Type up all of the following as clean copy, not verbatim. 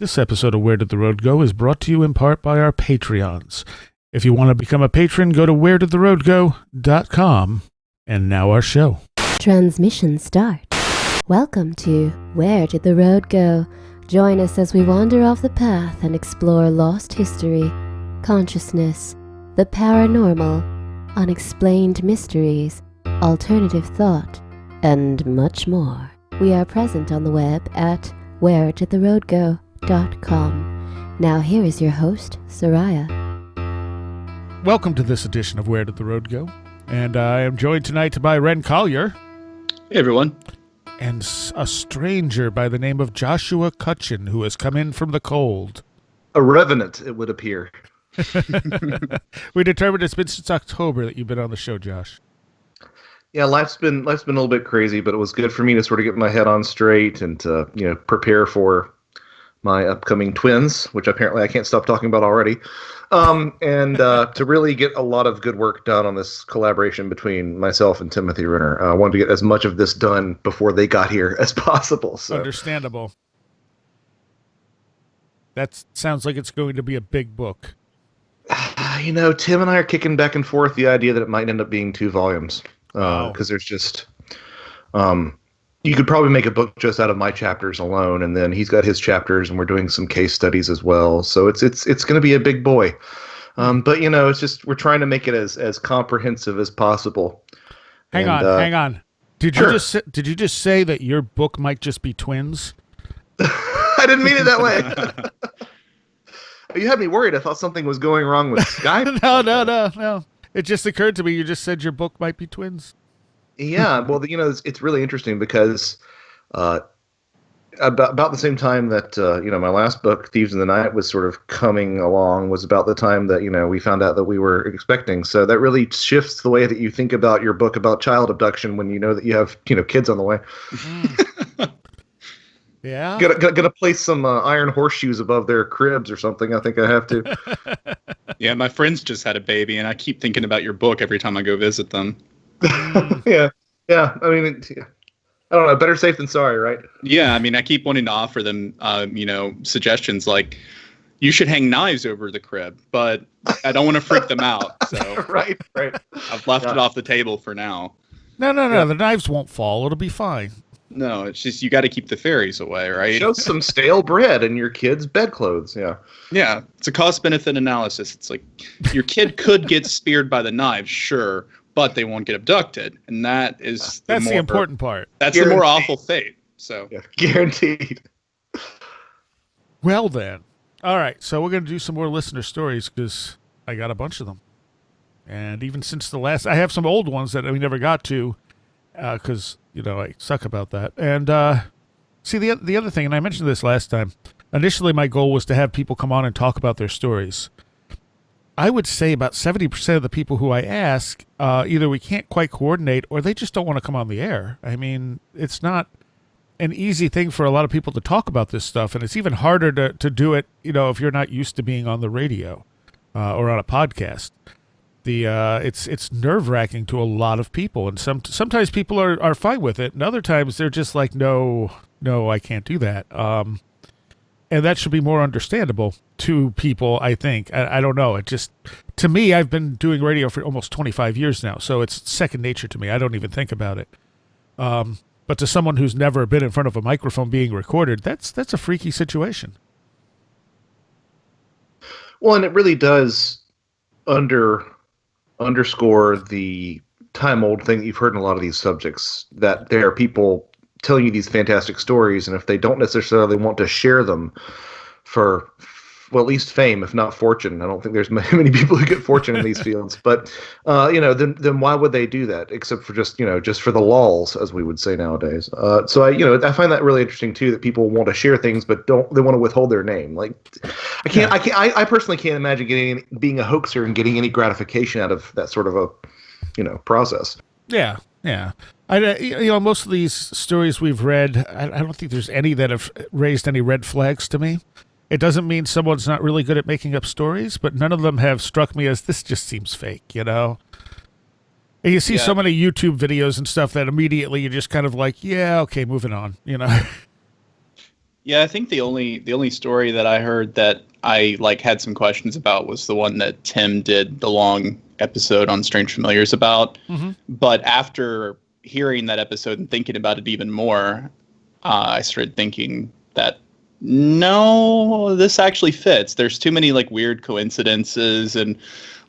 This episode of Where Did the Road Go is brought to you in part by our Patreons. If you want to become a patron, go to wheredidtheroadgo.com. And now our show. Transmission start. Welcome to Where Did the Road Go? Join us as we wander off the path and explore lost history, consciousness, the paranormal, unexplained mysteries, alternative thought, and much more. We are present on the web at wheredidtheroadgo.com. Now here is your host, Seriah. Welcome to this edition of Where Did the Road Go? And I am joined tonight by Wren Collier. Hey, everyone. And a stranger by the name of Joshua Cutchin, who has come in from the cold. A revenant, it would appear. We determined it's been since October that you've been on the show, Josh. Yeah, life's been a little bit crazy, but it was good for me to sort of get my head on straight and to, prepare for my upcoming twins, which apparently I can't stop talking about already, and to really get a lot of good work done on this collaboration between myself and Timothy Renner. I wanted to get as much of this done before they got here as possible. So. Understandable. That sounds like it's going to be a big book. Tim and I are kicking back and forth the idea that it might end up being 2 volumes. Because there's just, you could probably make a book just out of my chapters alone, and then he's got his chapters, and we're doing some case studies as well. So it's going to be a big boy. But it's just we're trying to make it as comprehensive as possible. Hang on. Did you just say that your book might just be twins? I didn't mean it that way. You had me worried. I thought something was going wrong with Skype. No. It just occurred to me, you just said your book might be twins. Yeah, well, it's really interesting because about the same time that, my last book, Thieves in the Night, was sort of coming along, was about the time that, we found out that we were expecting. So that really shifts the way that you think about your book about child abduction when you know that you have, kids on the way. Mm. Yeah. Gotta place some iron horseshoes above their cribs or something. I think I have to. Yeah, my friends just had a baby, and I keep thinking about your book every time I go visit them. Yeah. I mean, I don't know. Better safe than sorry, right? Yeah, I mean, I keep wanting to offer them, suggestions like you should hang knives over the crib, but I don't want to freak them out. So right. I've left it off the table for now. No. The knives won't fall. It'll be fine. No, it's just you got to keep the fairies away, right? Show some stale bread in your kids' bedclothes. Yeah. Yeah, it's a cost-benefit analysis. It's like your kid could get speared by the knives, sure, but they won't get abducted, and that's the important part. That's Guaranteed. the more awful fate. So yeah, guaranteed. Well then, all right. So we're going to do some more listener stories because I got a bunch of them, and even since the last, I have some old ones that we never got to because I suck about that. And see the other thing, and I mentioned this last time. Initially, my goal was to have people come on and talk about their stories. I would say about 70% of the people who I ask, either we can't quite coordinate or they just don't want to come on the air. I mean, it's not an easy thing for a lot of people to talk about this stuff, and it's even harder to do it, if you're not used to being on the radio or on a podcast. It's nerve-wracking to a lot of people, and sometimes people are fine with it, and other times they're just like, no, I can't do that. And that should be more understandable to people, I think. I don't know. It just, to me, I've been doing radio for almost 25 years now, so it's second nature to me. I don't even think about it. But to someone who's never been in front of a microphone being recorded, that's a freaky situation. Well, and it really does underscore the time-old thing that you've heard in a lot of these subjects, that there are people telling you these fantastic stories, and if they don't necessarily want to share them for, well, at least fame, if not fortune. I don't think there's many people who get fortune in these fields, but then why would they do that except for just for the lulz, as we would say nowadays? So I find that really interesting too, that people want to share things but they want to withhold their name. Like I personally can't imagine being a hoaxer and getting any gratification out of that sort of a process. Yeah. Most of these stories we've read, I don't think there's any that have raised any red flags to me. It doesn't mean someone's not really good at making up stories, but none of them have struck me as this just seems fake, And you see so many YouTube videos and stuff that immediately you're just kind of like, yeah, okay, moving on, Yeah, I think the only story that I heard that I like had some questions about was the one that Tim did the long episode on Strange Familiars about. Mm-hmm. But after hearing that episode and thinking about it even more, I started thinking that no, this actually fits. There's too many like weird coincidences and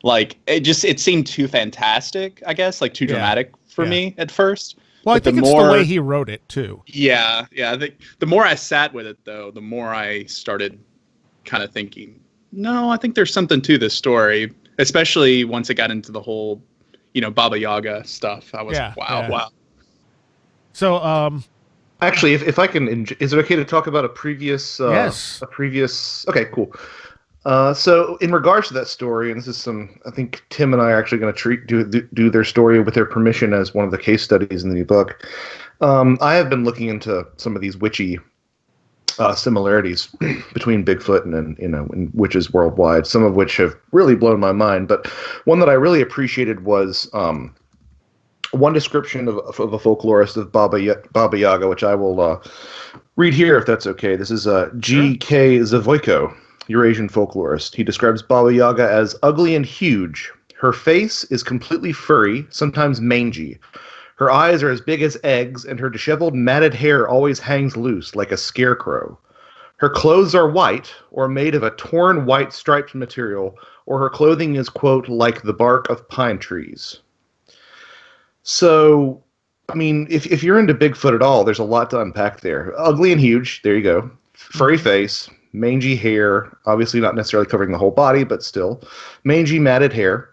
like it seemed too fantastic, I guess, like too Yeah. dramatic for Yeah. me at first. Well, I But the think it's more- the way he wrote it too. Yeah, I think the more I sat with it, though, the more I started kind of thinking, no, I think there's something to this story, especially once it got into the whole, Baba Yaga stuff. I was Yeah, wow, yeah. wow. So, Actually, if I can, is it okay to talk about a previous? Yes. A previous. Okay, cool. So in regards to that story, and this is I think Tim and I are actually going to do their story with their permission as one of the case studies in the new book. I have been looking into some of these witchy similarities between Bigfoot and witches worldwide, some of which have really blown my mind. But one that I really appreciated was one description of a folklorist of Baba Yaga, which I will read here if that's okay. This is G.K. Zavoyko, Eurasian folklorist. He describes Baba Yaga as ugly and huge. Her face is completely furry, sometimes mangy. Her eyes are as big as eggs, and her disheveled, matted hair always hangs loose like a scarecrow. Her clothes are white, or made of a torn white striped material, or her clothing is, quote, like the bark of pine trees. So, I mean, if you're into Bigfoot at all, there's a lot to unpack there. Ugly and huge, there you go. Furry face, mangy hair, obviously not necessarily covering the whole body, but still. Mangy, matted hair.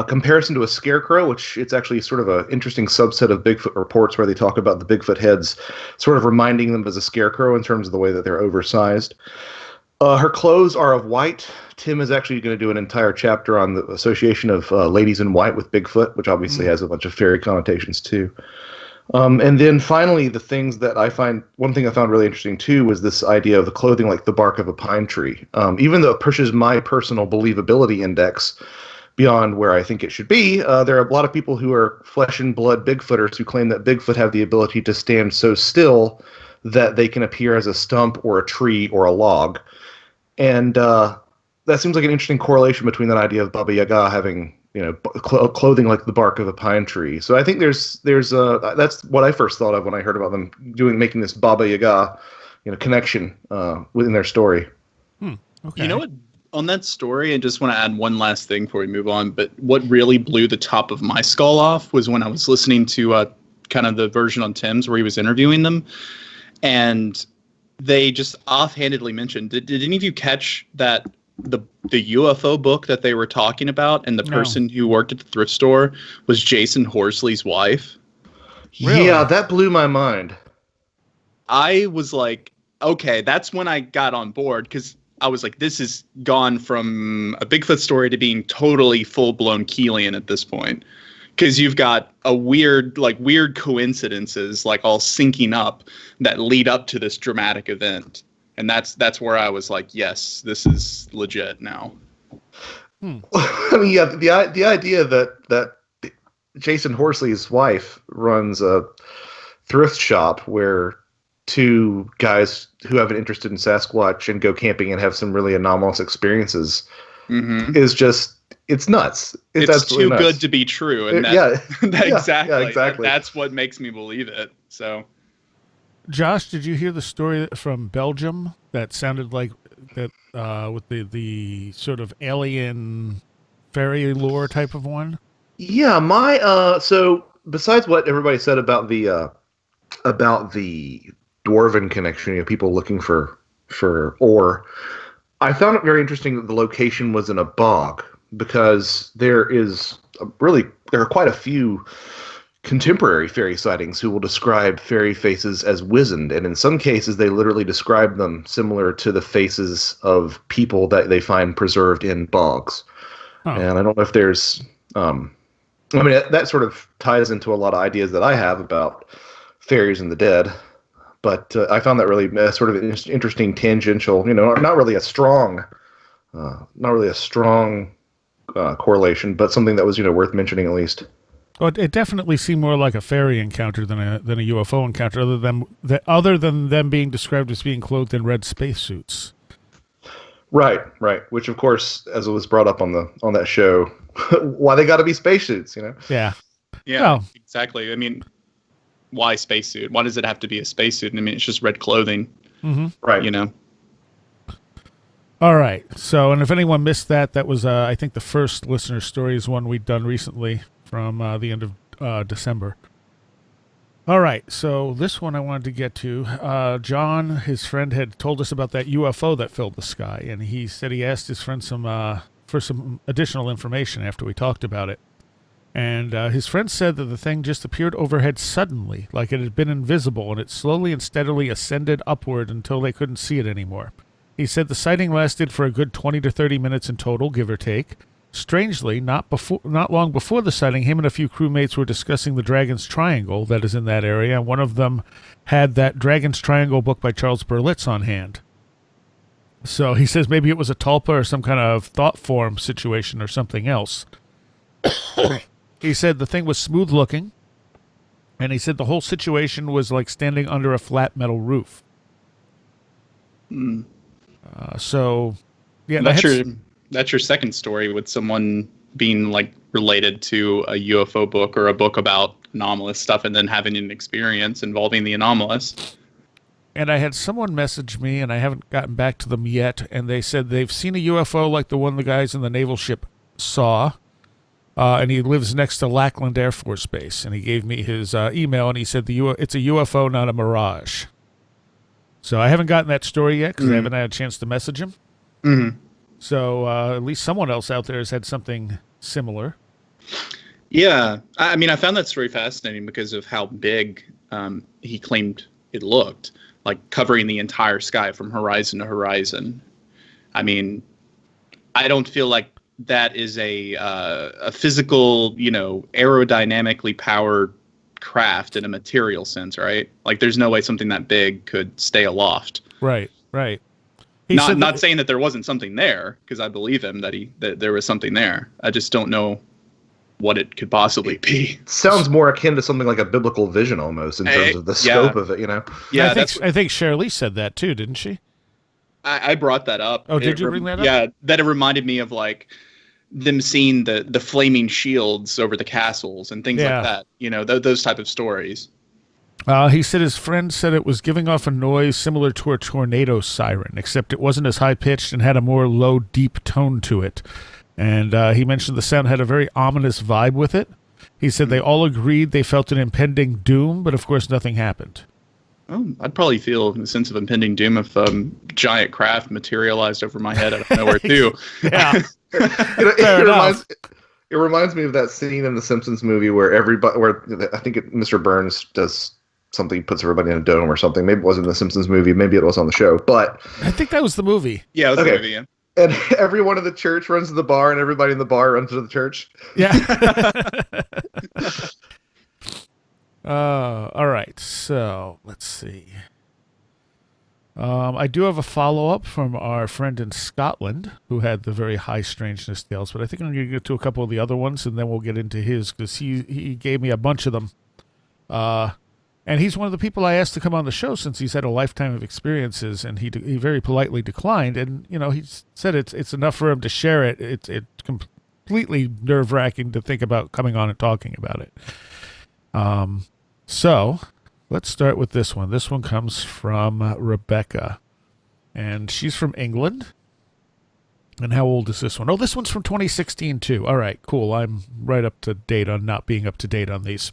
Comparison to a scarecrow, which it's actually sort of an interesting subset of Bigfoot reports where they talk about the Bigfoot heads sort of reminding them as a scarecrow in terms of the way that they're oversized. Her clothes are of white. Tim is actually going to do an entire chapter on the association of ladies in white with Bigfoot, which obviously has a bunch of fairy connotations too. And then finally, one thing I found really interesting too was this idea of the clothing like the bark of a pine tree. Even though it pushes my personal believability index beyond where I think it should be, there are a lot of people who are flesh and blood Bigfooters who claim that Bigfoot have the ability to stand so still that they can appear as a stump or a tree or a log. And that seems like an interesting correlation between that idea of Baba Yaga having, clothing like the bark of a pine tree. So I think there's that's what I first thought of when I heard about them making this Baba Yaga, connection within their story. Okay. You know what? On that story, I just want to add one last thing before we move on. But what really blew the top of my skull off was when I was listening to kind of the version on Tim's where he was interviewing them, and they just offhandedly mentioned. Did any of you catch that the UFO book that they were talking about, and the person who worked at the thrift store was Jason Horsley's wife? Really? Yeah, that blew my mind. I was like, okay, that's when I got on board, because I was like, this has gone from a Bigfoot story to being totally full-blown Keelian at this point. Because you've got a weird coincidences, like all syncing up that lead up to this dramatic event. And that's where I was like, yes, this is legit now. I mean, yeah, the idea that Jason Horsley's wife runs a thrift shop where two guys who have an interest in Sasquatch and go camping and have some really anomalous experiences is just, it's nuts. It's too nuts. Good to be true. And exactly. That's what makes me believe it. So, Josh, did you hear the story from Belgium that sounded like that with the sort of alien fairy lore type of one? Yeah, so besides what everybody said about the dwarven connection, people looking for ore, I found it very interesting that the location was in a bog, because there are quite a few contemporary fairy sightings who will describe fairy faces as wizened, and in some cases they literally describe them similar to the faces of people that they find preserved in bogs. And I don't know if there's that sort of ties into a lot of ideas that I have about fairies and the dead, but I found that really sort of an interesting tangential, not really a strong correlation, but something that was worth mentioning at least. Well, it definitely seemed more like a fairy encounter than a UFO encounter, other than them being described as being clothed in red spacesuits. Right, right. Which, of course, as it was brought up on that show, why they got to be spacesuits, you know? Yeah. Yeah, Well, exactly. I mean, why spacesuit? Why does it have to be a spacesuit? I mean, it's just red clothing. Mm-hmm. Right. You know. All right. So, and if anyone missed that, that was, I think, the first listener stories one we'd done recently from the end of December. All right. So this one I wanted to get to. John, his friend, had told us about that UFO that filled the sky, and he said he asked his friend for some additional information after we talked about it. And his friend said that the thing just appeared overhead suddenly, like it had been invisible, and it slowly and steadily ascended upward until they couldn't see it anymore. He said the sighting lasted for a good 20 to 30 minutes in total, give or take. Strangely, not long before the sighting, him and a few crewmates were discussing the Dragon's Triangle that is in that area, and one of them had that Dragon's Triangle book by Charles Berlitz on hand. So he says maybe it was a tulpa or some kind of thought form situation or something else. He said the thing was smooth looking, and he said the whole situation was like standing under a flat metal roof. Mm. So, yeah, that's your second story with someone being like related to a UFO book or a book about anomalous stuff, and then having an experience involving the anomalous. And I had someone message me, and I haven't gotten back to them yet, and they said they've seen a UFO like the one the guys in the naval ship saw, and he lives next to Lackland Air Force Base, and he gave me his email, and he said it's a UFO, not a mirage. So I haven't gotten that story yet because I haven't had a chance to message him. Mm-hmm. So at least someone else out there has had something similar. Yeah. I mean, I found that story fascinating because of how big he claimed it looked, like covering the entire sky from horizon to horizon. I mean, I don't feel like that is a physical, aerodynamically powered craft in a material sense, right? Like there's no way something that big could stay aloft. Right. Not saying that there wasn't something there, because I believe him that there was something there. I just don't know what it could possibly be. It sounds more akin to something like a biblical vision almost in terms of the scope of it, Yeah, I think Shirley said that too, didn't she? I brought that up. Oh, did you bring that up? Yeah, that it reminded me of like them seeing the flaming shields over the castles and things like that. Those type of stories. He said his friend said it was giving off a noise similar to a tornado siren, except it wasn't as high-pitched and had a more low, deep tone to it. And he mentioned the sound had a very ominous vibe with it. He said they all agreed they felt an impending doom, but of course nothing happened. Oh, I'd probably feel a sense of impending doom if giant craft materialized over my head out of nowhere too. Yeah. It reminds me of that scene in the Simpsons movie where I think Mr. Burns does something, puts everybody in a dome or something. Maybe it wasn't the Simpsons movie, maybe it was on the show, but I think that was the movie. Yeah, it was the movie. Yeah. And everyone in the church runs to the bar, and everybody in the bar runs to the church. Yeah. All right. So let's see. I do have a follow-up from our friend in Scotland who had the very high strangeness tales, but I think I'm going to get to a couple of the other ones, and then we'll get into his, because he gave me a bunch of them. And he's one of the people I asked to come on the show since he's had a lifetime of experiences, and he very politely declined. And, he said it's enough for him to share it. It's completely nerve-wracking to think about coming on and talking about it. So let's start with this one. This one comes from Rebecca, and she's from England. And how old is this one? Oh, this one's from 2016 too. All right, cool. I'm right up to date on not being up to date on these.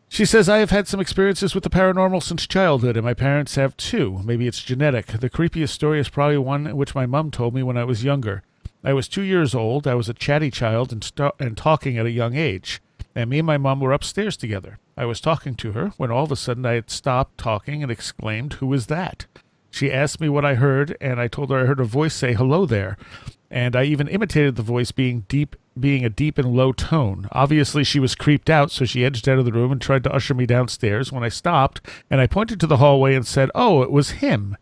She says, I have had some experiences with the paranormal since childhood, and my parents have too. Maybe it's genetic. The creepiest story is probably one which my mom told me when I was younger. I was 2 years old. I was a chatty child and talking at a young age. And me and my mom were upstairs together. I was talking to her when all of a sudden I had stopped talking and exclaimed, "Who is that?" She asked me what I heard, and I told her I heard a voice say, "Hello there." And I even imitated the voice being a deep and low tone. Obviously, she was creeped out, so she edged out of the room and tried to usher me downstairs when I stopped, and I pointed to the hallway and said, "Oh, it was him."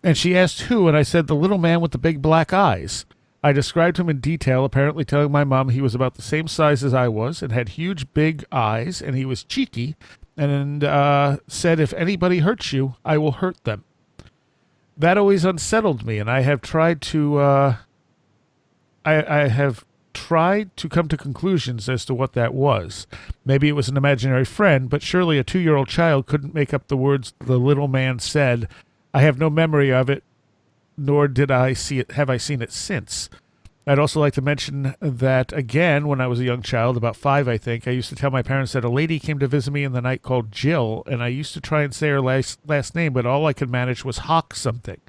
And she asked who, and I said, "The little man with the big black eyes." I described him in detail, apparently telling my mom he was about the same size as I was and had huge, big eyes, and he was cheeky, and said, if anybody hurts you, I will hurt them. That always unsettled me, and I have tried to I have tried to come to conclusions as to what that was. Maybe it was an imaginary friend, but surely a 2-year-old child couldn't make up the words the little man said. I have no memory of it, nor did I see it. Have I seen it since? I'd also like to mention that, again, when I was a young child, about 5, I think, I used to tell my parents that a lady came to visit me in the night called Jill, and I used to try and say her last name, but all I could manage was Hawk something.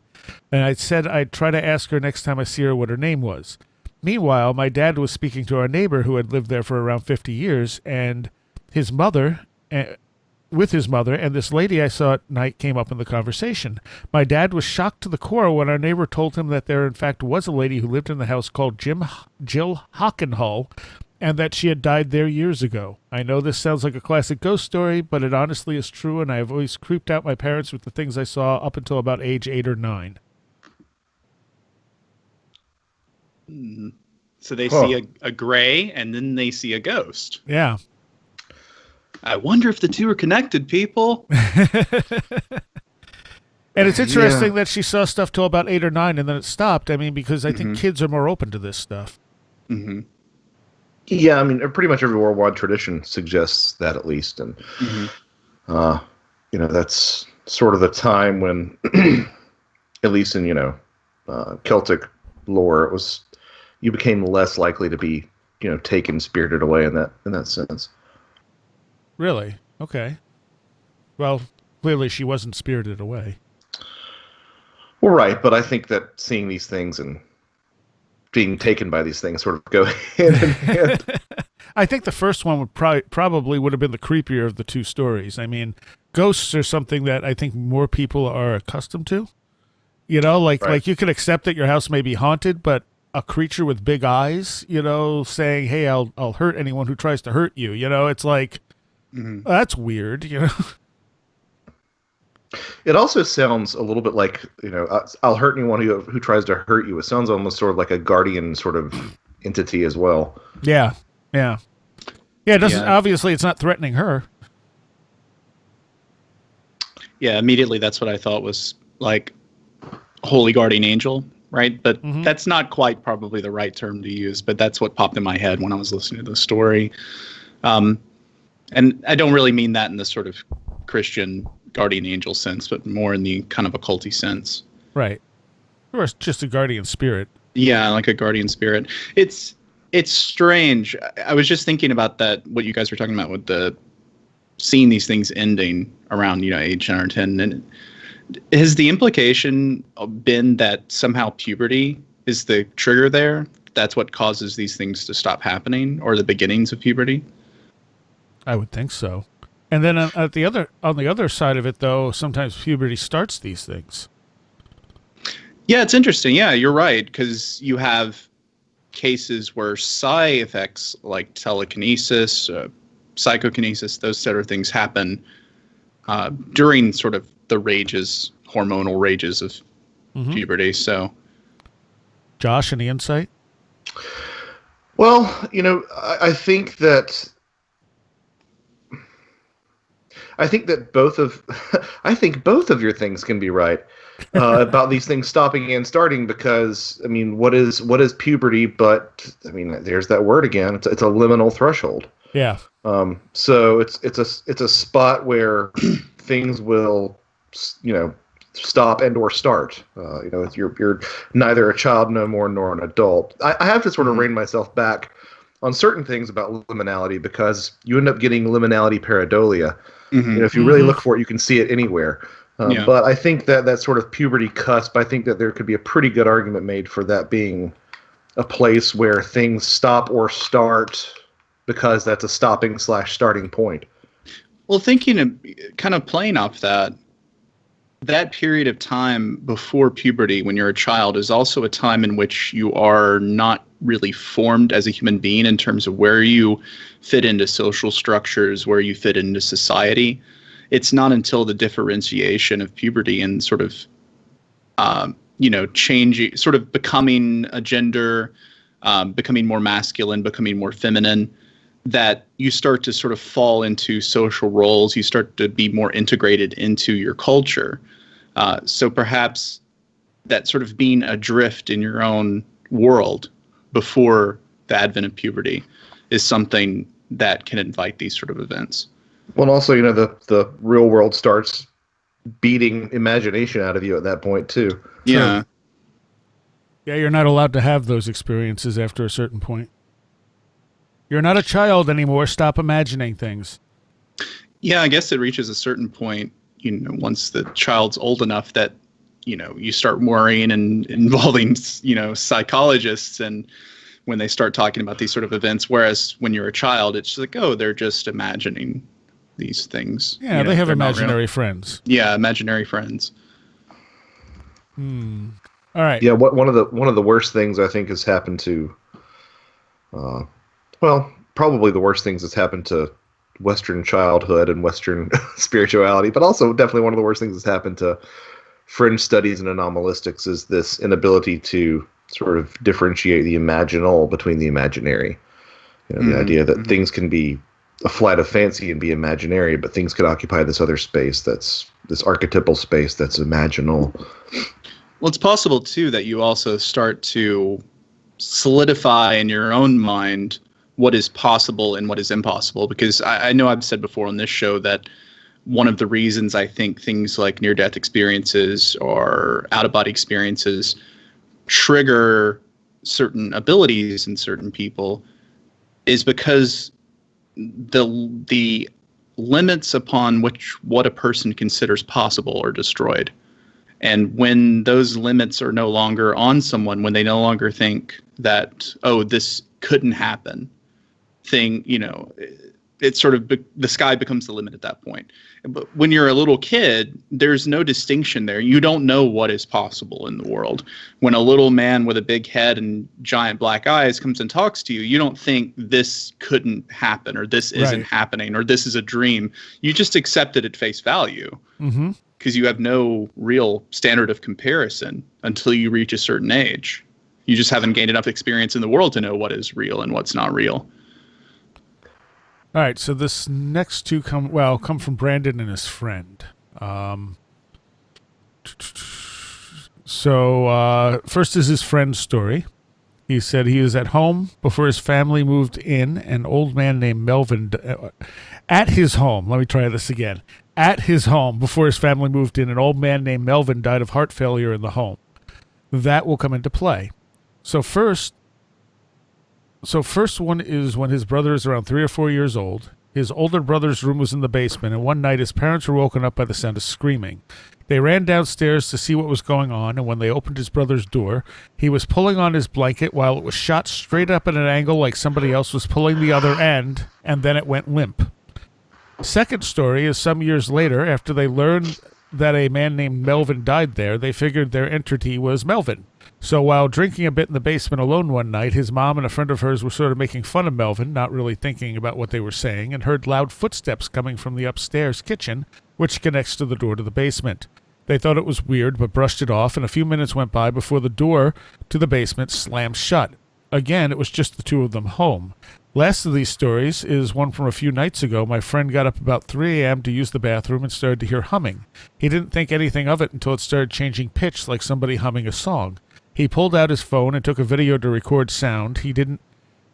And I said I'd try to ask her next time I see her what her name was. Meanwhile, my dad was speaking to our neighbor who had lived there for around 50 years, and his mother, with his mother, and this lady I saw at night came up in the conversation. My dad was shocked to the core when our neighbor told him that there in fact was a lady who lived in the house called Jill Hockenhull, and that she had died there years ago. I know this sounds like a classic ghost story, but it honestly is true, and I have always creeped out my parents with the things I saw up until about age 8 or 9. So they see a gray, and then they see a ghost. Yeah. I wonder if the two are connected, people. And it's interesting that she saw stuff till about 8 or 9, and then it stopped. I mean, because I think kids are more open to this stuff. Mm-hmm. Yeah, I mean, pretty much every worldwide tradition suggests that, at least, and that's sort of the time when, at least in Celtic lore, it was you became less likely to be taken, spirited away in that sense. Really? Okay. Well, clearly she wasn't spirited away. Well, right, but I think that seeing these things and being taken by these things sort of go hand in hand. I think the first one would probably would have been the creepier of the two stories. I mean, ghosts are something that I think more people are accustomed to. Like you can accept that your house may be haunted, but a creature with big eyes, saying, "Hey, I'll hurt anyone who tries to hurt you." It's like that's weird. It also sounds a little bit like I'll hurt anyone who tries to hurt you. It sounds almost sort of like a guardian sort of entity as well. Yeah. It doesn't. Obviously, it's not threatening her. Yeah, immediately that's what I thought was like holy guardian angel, right? But that's not quite probably the right term to use, but that's what popped in my head when I was listening to the story. And I don't really mean that in the sort of Christian guardian angel sense, but more in the kind of occulty sense. Right. Or it's just a guardian spirit. Yeah, like a guardian spirit. It's strange. I was just thinking about that, what you guys were talking about with the seeing these things ending around, age 9 or 10. And has the implication been that somehow puberty is the trigger there? That's what causes these things to stop happening, or the beginnings of puberty? I would think so. And then on the other side of it, though, sometimes puberty starts these things. Yeah, it's interesting. Yeah, you're right, because you have cases where psi effects like telekinesis, psychokinesis, those sort of things happen during sort of the hormonal rages of puberty. So, Josh, any insight? Well, I think that both of your things can be right about these things stopping and starting, because I mean, what is puberty? But I mean, there's that word again. It's a liminal threshold. Yeah. So it's a spot where things will, stop and or start. You're neither a child no more nor an adult. I have to sort of rein myself back on certain things about liminality, because you end up getting liminality pareidolia. If you really look for it, you can see it anywhere. But I think that sort of puberty cusp, I think that there could be a pretty good argument made for that being a place where things stop or start, because that's a stopping/starting point. Well, thinking of kind of playing off that period of time before puberty, when you're a child, is also a time in which you are not really formed as a human being in terms of where you fit into social structures, where you fit into society. It's not until the differentiation of puberty and sort of changing, sort of becoming a gender, becoming more masculine, becoming more feminine, that you start to sort of fall into social roles. You start to be more integrated into your culture. So perhaps that sort of being adrift in your own world before the advent of puberty is something that can invite these sort of events. Well, and also, the real world starts beating imagination out of you at that point too. Yeah. Yeah, you're not allowed to have those experiences after a certain point. You're not a child anymore. Stop imagining things. Yeah, I guess it reaches a certain point, once the child's old enough that, you start worrying and involving, psychologists, and when they start talking about these sort of events, whereas when you're a child, it's just like, oh, they're just imagining these things. Yeah, they have imaginary friends. Yeah, imaginary friends. All right. Yeah, one of the worst things I think has happened to, probably the worst things that's happened to Western childhood and Western spirituality, but also definitely one of the worst things that's happened to fringe studies and anomalistics is this inability to sort of differentiate the imaginal between the imaginary. The idea that things can be a flight of fancy and be imaginary, but things could occupy this other space, that's this archetypal space that's imaginal. Well, it's possible too that you also start to solidify in your own mind what is possible and what is impossible, because I know I've said before on this show that one of the reasons I think things like near-death experiences or out-of-body experiences trigger certain abilities in certain people is because the limits upon what a person considers possible are destroyed. And when those limits are no longer on someone, when they no longer think that, oh, this couldn't happen, it's sort of the sky becomes the limit at that point. But when you're a little kid, there's no distinction there. You don't know what is possible in the world. When a little man with a big head and giant black eyes comes and talks to you, you don't think this couldn't happen or this isn't happening or this is a dream. You just accept it at face value because you have no real standard of comparison until you reach a certain age. You just haven't gained enough experience in the world to know what is real and what's not real. All right, so this next two come from Brandon and his friend. So first is his friend's story. He said he was at home before his family moved in. An old man named Melvin at his home. Let me try this again. At his home before his family moved in, an old man named Melvin died of heart failure in the home. That will come into play. So first one is when his brother is around 3 or 4 years old. His older brother's room was in the basement, and one night his parents were woken up by the sound of screaming. They ran downstairs to see what was going on, and when they opened his brother's door, he was pulling on his blanket while it was shot straight up at an angle like somebody else was pulling the other end, and then it went limp. Second story is some years later, after they learned that a man named Melvin died there, they figured their entity was Melvin. So while drinking a bit in the basement alone one night, his mom and a friend of hers were sort of making fun of Melvin, not really thinking about what they were saying, and heard loud footsteps coming from the upstairs kitchen, which connects to the door to the basement. They thought it was weird, but brushed it off, and a few minutes went by before the door to the basement slammed shut. Again, it was just the two of them home. Last of these stories is one from a few nights ago. My friend got up about 3 a.m. to use the bathroom and started to hear humming. He didn't think anything of it until it started changing pitch like somebody humming a song. He pulled out his phone and took a video to record sound. He didn't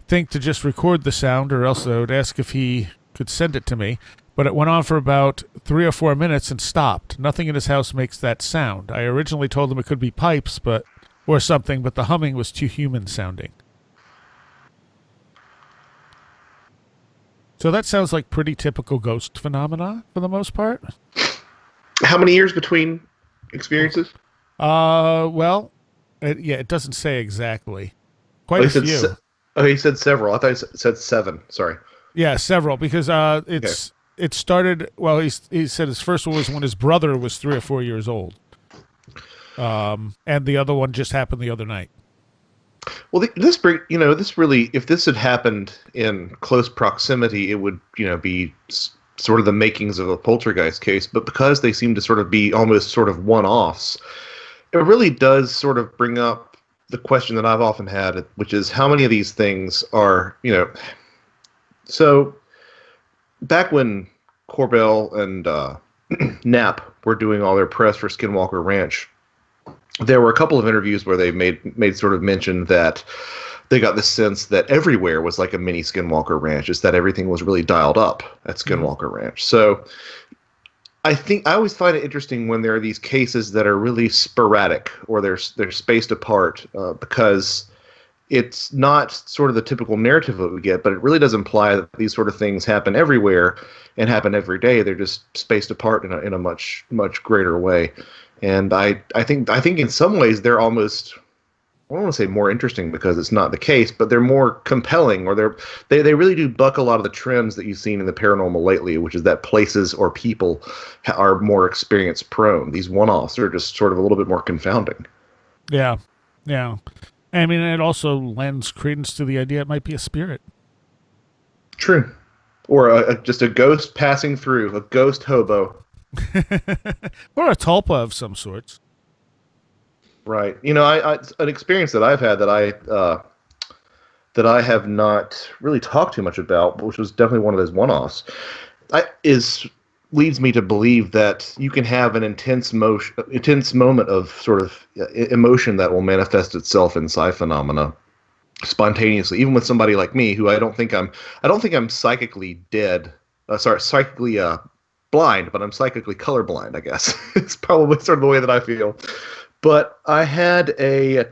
think to just record the sound, or else I would ask if he could send it to me. But it went on for about 3 or 4 minutes and stopped. Nothing in his house makes that sound. I originally told him it could be pipes or something, but the humming was too human sounding. So that sounds like pretty typical ghost phenomena for the most part. How many years between experiences? It doesn't say exactly. Quite a few. He said several. I thought he said 7. Sorry. Yeah, several, because it started, well, he said his first one was when his brother was 3 or 4 years old. And the other one just happened the other night. Well, this really, if this had happened in close proximity, it would, be sort of the makings of a poltergeist case. But because they seem to sort of be almost sort of one-offs, it really does sort of bring up the question that I've often had, which is how many of these things are, so back when Corbell and Knapp were doing all their press for Skinwalker Ranch, there were a couple of interviews where they made sort of mention that they got the sense that everywhere was like a mini Skinwalker Ranch, is that everything was really dialed up at Skinwalker Ranch. So I think I always find it interesting when there are these cases that are really sporadic or they're spaced apart because it's not sort of the typical narrative that we get, but it really does imply that these sort of things happen everywhere and happen every day. They're just spaced apart in a much greater way. And I think in some ways they're almost, I don't want to say more interesting because it's not the case, but they're more compelling, or they really do buck a lot of the trends that you've seen in the paranormal lately, which is that places or people are more experience prone. These one-offs are just sort of a little bit more confounding. Yeah. I mean, it also lends credence to the idea it might be a spirit. True. Or just a ghost passing through, a ghost hobo. Or a tulpa of some sorts. Right. An experience that I've had that I have not really talked too much about, which was definitely one of those one-offs, leads me to believe that you can have an intense moment of sort of emotion that will manifest itself in psi phenomena spontaneously, even with somebody like me, who I don't think I'm psychically dead. Psychically blind, but I'm psychically colorblind, I guess. It's probably sort of the way that I feel. But I had an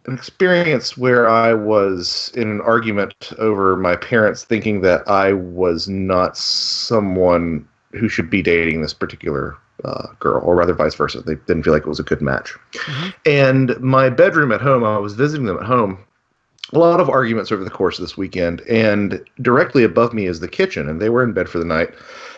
experience where I was in an argument over my parents thinking that I was not someone who should be dating this particular girl, or rather vice versa. They didn't feel like it was a good match. Mm-hmm. And my bedroom at home, I was visiting them at home, a lot of arguments over the course of this weekend, and directly above me is the kitchen, and they were in bed for the night.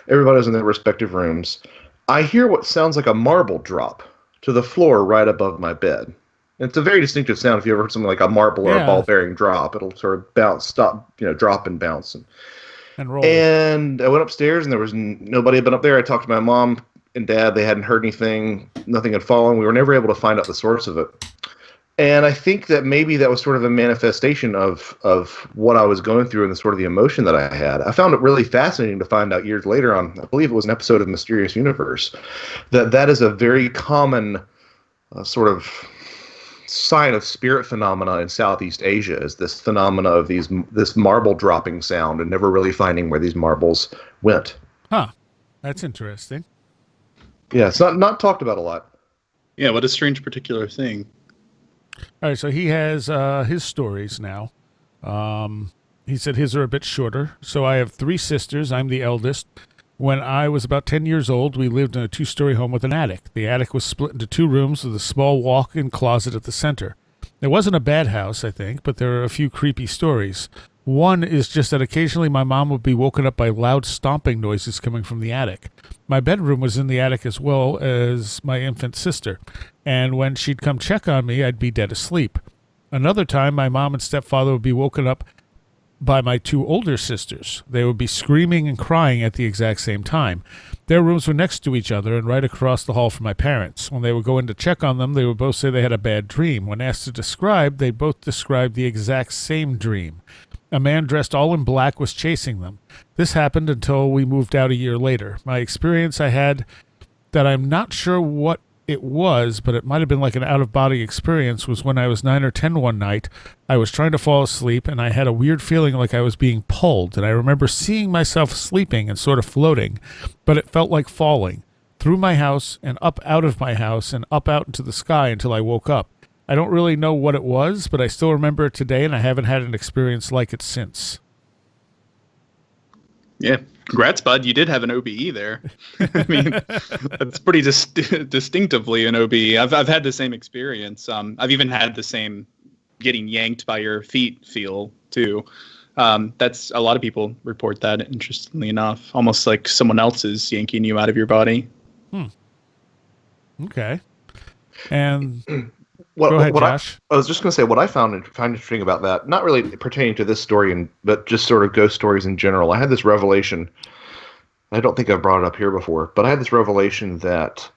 Everybody was in their respective rooms. I hear what sounds like a marble drop to the floor right above my bed. And it's a very distinctive sound. If you ever heard something like a marble or a ball-bearing drop, it'll sort of bounce, stop, drop and bounce. And roll. And I went upstairs, and there was nobody had been up there. I talked to my mom and dad. They hadn't heard anything. Nothing had fallen. We were never able to find out the source of it. And I think that maybe that was sort of a manifestation of what I was going through and the sort of the emotion that I had. I found it really fascinating to find out years later on, I believe it was an episode of Mysterious Universe, that is a very common sort of sign of spirit phenomena in Southeast Asia, is this phenomena of this marble dropping sound and never really finding where these marbles went. Huh. That's interesting. Yeah, it's not talked about a lot. Yeah, what a strange particular thing. All right, so he has his stories now. He said his are a bit shorter. So I have 3 sisters. I'm the eldest. When I was about 10 years old, we lived in a 2-story home with an attic. The attic was split into 2 rooms with a small walk-in closet at the center. It wasn't a bad house, I think, but there are a few creepy stories. One is just that occasionally my mom would be woken up by loud stomping noises coming from the attic. My bedroom was in the attic as well as my infant sister, and when she'd come check on me, I'd be dead asleep. Another time, my mom and stepfather would be woken up by my 2 older sisters. They would be screaming and crying at the exact same time. Their rooms were next to each other and right across the hall from my parents. When they would go in to check on them, they would both say they had a bad dream. When asked to describe, they both described the exact same dream. A man dressed all in black was chasing them. This happened until we moved out a year later. My experience I had that I'm not sure what it was, but it might have been like an out-of-body experience, was when I was 9 or 10 one night. I was trying to fall asleep, and I had a weird feeling like I was being pulled, and I remember seeing myself sleeping and sort of floating, but it felt like falling through my house and up out of my house and up out into the sky until I woke up. I don't really know what it was, but I still remember it today, and I haven't had an experience like it since. Yeah, congrats, bud. You did have an OBE there. I mean, that's pretty distinctively an OBE. I've had the same experience. I've even had the same getting yanked by your feet feel, too. That's a lot of people report that, interestingly enough. Almost like someone else is yanking you out of your body. Okay. And... Go ahead, Josh. I was just going to say what I found interesting about that, not really pertaining to this story, but just sort of ghost stories in general. I had this revelation I don't think I've brought it up here before, but I had this revelation that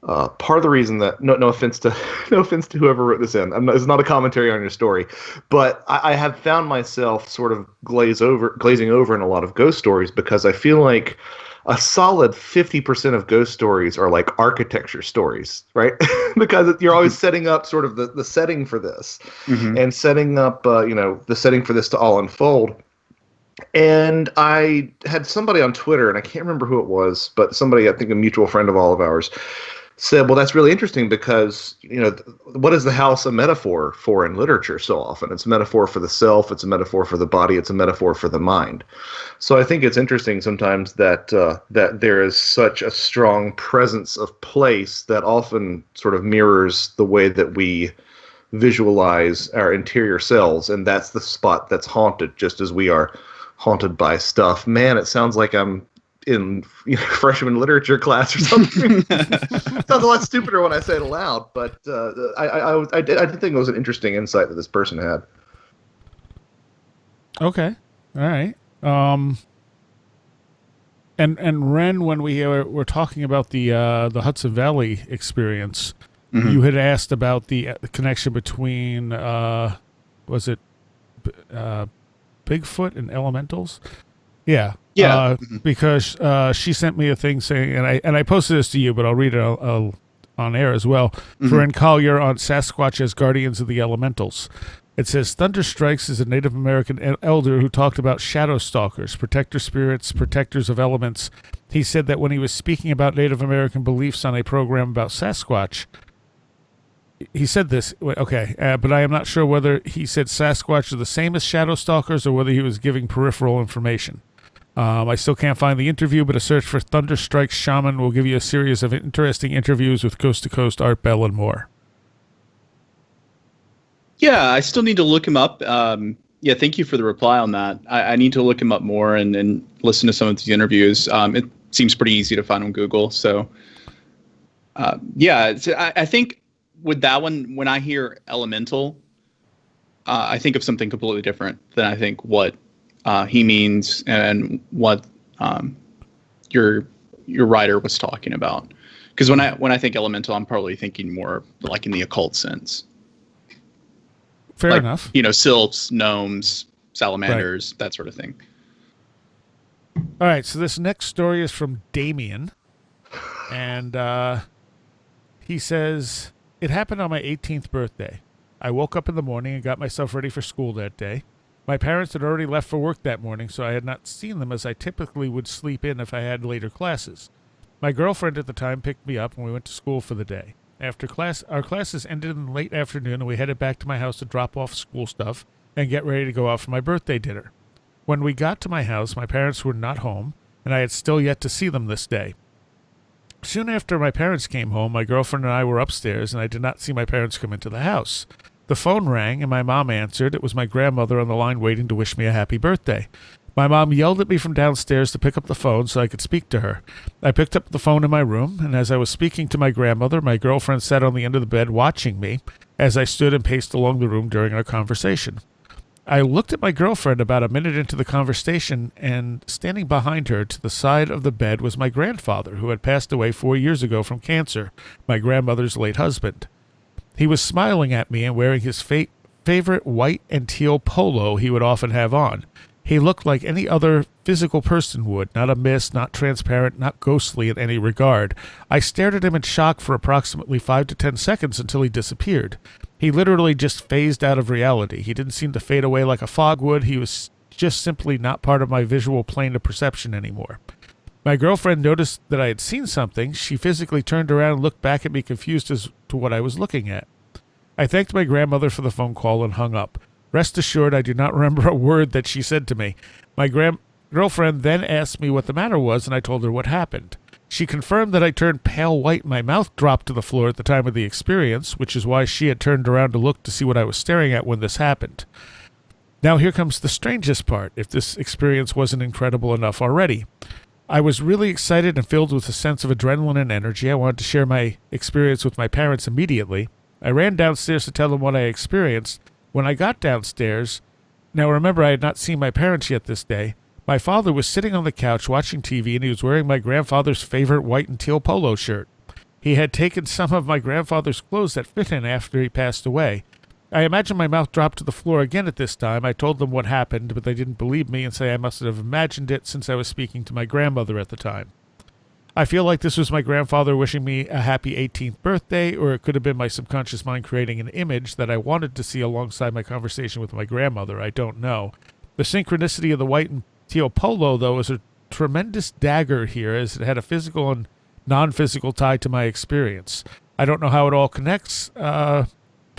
part of the reason that no offense to no offense to whoever wrote this in, it's not a commentary on your story, but I have found myself sort of glazing over in a lot of ghost stories because I feel like a solid 50% of ghost stories are like architecture stories, right? Because you're always setting up sort of the setting for this, and setting up the setting for this to all unfold. And I had somebody on Twitter, and I can't remember who it was, but somebody, I think a mutual friend of all of ours, said, well, that's really interesting because, what is the house a metaphor for in literature so often? It's a metaphor for the self, it's a metaphor for the body, it's a metaphor for the mind. So I think it's interesting sometimes that that there is such a strong presence of place that often sort of mirrors the way that we visualize our interior selves, and that's the spot that's haunted, just as we are haunted by stuff. Man, it sounds like I'm in freshman literature class or something. Sounds a lot stupider when I say it aloud, but I did think it was an interesting insight that this person had. Okay, all right. And Wren, when we were talking about the Hudson Valley experience, you had asked about the connection between was it Bigfoot and elementals? Yeah. Yeah. Because she sent me a thing saying, and I posted this to you, but I'll read it on air as well. For Collier on Sasquatch as Guardians of the Elementals. It says, Thunder Strikes is a Native American elder who talked about shadow stalkers, protector spirits, protectors of elements. He said that when he was speaking about Native American beliefs on a program about Sasquatch, he said this, okay, but I am not sure whether he said Sasquatch are the same as shadow stalkers or whether he was giving peripheral information. I still can't find the interview, but a search for Thunder Strikes Shaman will give you a series of interesting interviews with Coast to Coast, Art Bell, and more. Yeah, I still need to look him up. Yeah, thank you for the reply on that. I need to look him up more and listen to some of these interviews. It seems pretty easy to find on Google. So, I think with that one, when I hear elemental, I think of something completely different than I think what he means and what your writer was talking about. Because when I think elemental, I'm probably thinking more like in the occult sense. Fair enough. Sylphs, gnomes, salamanders, that sort of thing. All right, so this next story is from Damien. And he says, it happened on my 18th birthday. I woke up in the morning and got myself ready for school that day. My parents had already left for work that morning, so I had not seen them as I typically would sleep in if I had later classes. My girlfriend at the time picked me up and we went to school for the day. After class, our classes ended in the late afternoon and we headed back to my house to drop off school stuff and get ready to go out for my birthday dinner. When we got to my house, my parents were not home and I had still yet to see them this day. Soon after my parents came home, my girlfriend and I were upstairs and I did not see my parents come into the house. The phone rang and my mom answered. It was my grandmother on the line waiting to wish me a happy birthday. My mom yelled at me from downstairs to pick up the phone so I could speak to her. I picked up the phone in my room, and as I was speaking to my grandmother, my girlfriend sat on the end of the bed watching me as I stood and paced along the room during our conversation. I looked at my girlfriend about a minute into the conversation, and standing behind her to the side of the bed was my grandfather, who had passed away 4 years ago from cancer, my grandmother's late husband. He was smiling at me and wearing his favorite white and teal polo he would often have on. He looked like any other physical person would, not a mist, not transparent, not ghostly in any regard. I stared at him in shock for approximately 5 to 10 seconds until he disappeared. He literally just phased out of reality. He didn't seem to fade away like a fog would. He was just simply not part of my visual plane of perception anymore. My girlfriend noticed that I had seen something. She physically turned around and looked back at me confused as to what I was looking at. I thanked my grandmother for the phone call and hung up. Rest assured, I do not remember a word that she said to me. My girlfriend then asked me what the matter was, and I told her what happened. She confirmed that I turned pale white and my mouth dropped to the floor at the time of the experience, which is why she had turned around to look to see what I was staring at when this happened. Now here comes the strangest part, if this experience wasn't incredible enough already. I was really excited and filled with a sense of adrenaline and energy. I wanted to share my experience with my parents immediately. I ran downstairs to tell them what I experienced. When I got downstairs, now remember I had not seen my parents yet this day, My father was sitting on the couch watching TV, and he was wearing my grandfather's favorite white and teal polo shirt. He had taken some of my grandfather's clothes that fit him after he passed away. I imagine my mouth dropped to the floor again at this time. I told them what happened, but they didn't believe me and say I must have imagined it since I was speaking to my grandmother at the time. I feel like this was my grandfather wishing me a happy 18th birthday, or it could have been my subconscious mind creating an image that I wanted to see alongside my conversation with my grandmother. I don't know. The synchronicity of the white and teal polo, though, is a tremendous dagger here, as it had a physical and non-physical tie to my experience. I don't know how it all connects, but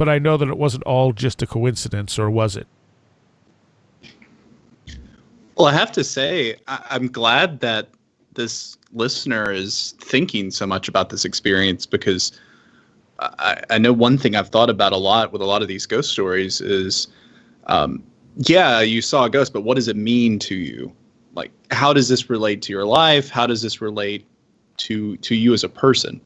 I know that it wasn't all just a coincidence, or was it? Well, I have to say, I'm glad that this listener is thinking so much about this experience, because I know one thing I've thought about a lot with a lot of these ghost stories is, yeah, you saw a ghost, but what does it mean to you? Like, how does this relate to your life? How does this relate to you as a person?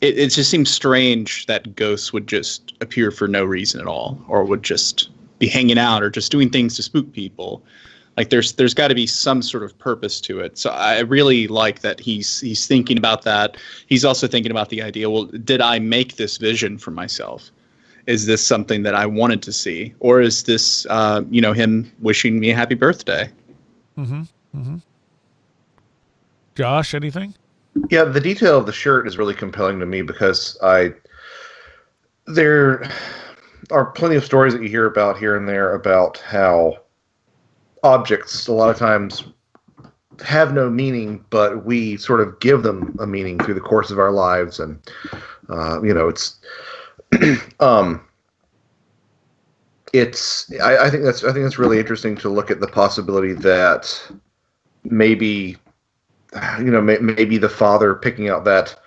It just seems strange that ghosts would just appear for no reason at all, or would just be hanging out or just doing things to spook people. Like, there's got to be some sort of purpose to it. So I really like that he's thinking about that. He's also thinking about the idea, well, did I make this vision for myself? Is this something that I wanted to see? Or is this, him wishing me a happy birthday? Mm-hmm. Mm-hmm. Josh, anything? Yeah, the detail of the shirt is really compelling to me because there are plenty of stories that you hear about here and there about how objects a lot of times have no meaning, but we sort of give them a meaning through the course of our lives. And, it's, I think that's really interesting to look at the possibility that maybe the father picking out that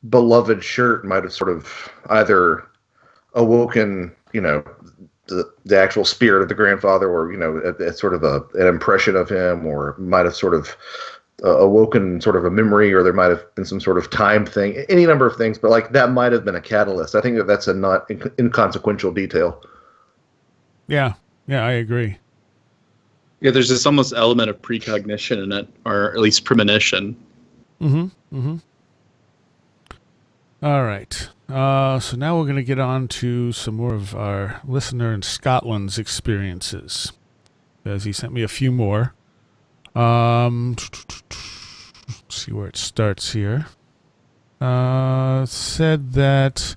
beloved shirt might have sort of either awoken, the actual spirit of the grandfather, or, a sort of an impression of him, or might have sort of awoken sort of a memory, or there might have been some sort of time thing, any number of things, but like that might have been a catalyst. I think that's a not inconsequential detail. Yeah, I agree. Yeah, there's this almost element of precognition in it, or at least premonition. Mm-hmm. Mm-hmm. All right. So now we're going to get on to some more of our listener in Scotland's experiences, as he sent me a few more. Let's see where it starts here. Said that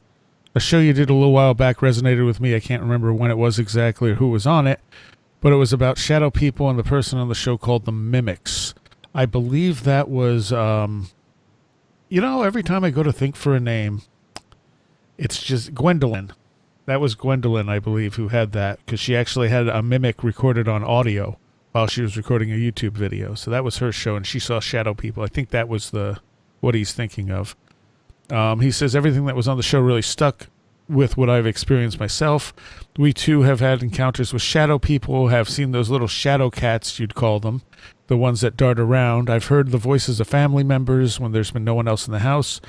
a show you did a little while back resonated with me. I can't remember when it was exactly or who was on it, but it was about shadow people, and the person on the show called the Mimics. I believe that was, every time I go to think for a name, it's just Gwendolyn. That was Gwendolyn, I believe, who had that, because she actually had a mimic recorded on audio while she was recording a YouTube video. So that was her show, and she saw shadow people. I think that was what he's thinking of. He says everything that was on the show really stuck with what I've experienced myself. We too have had encounters with shadow people, have seen those little shadow cats, you'd call them, the ones that dart around. I've heard the voices of family members when there's been no one else in the house.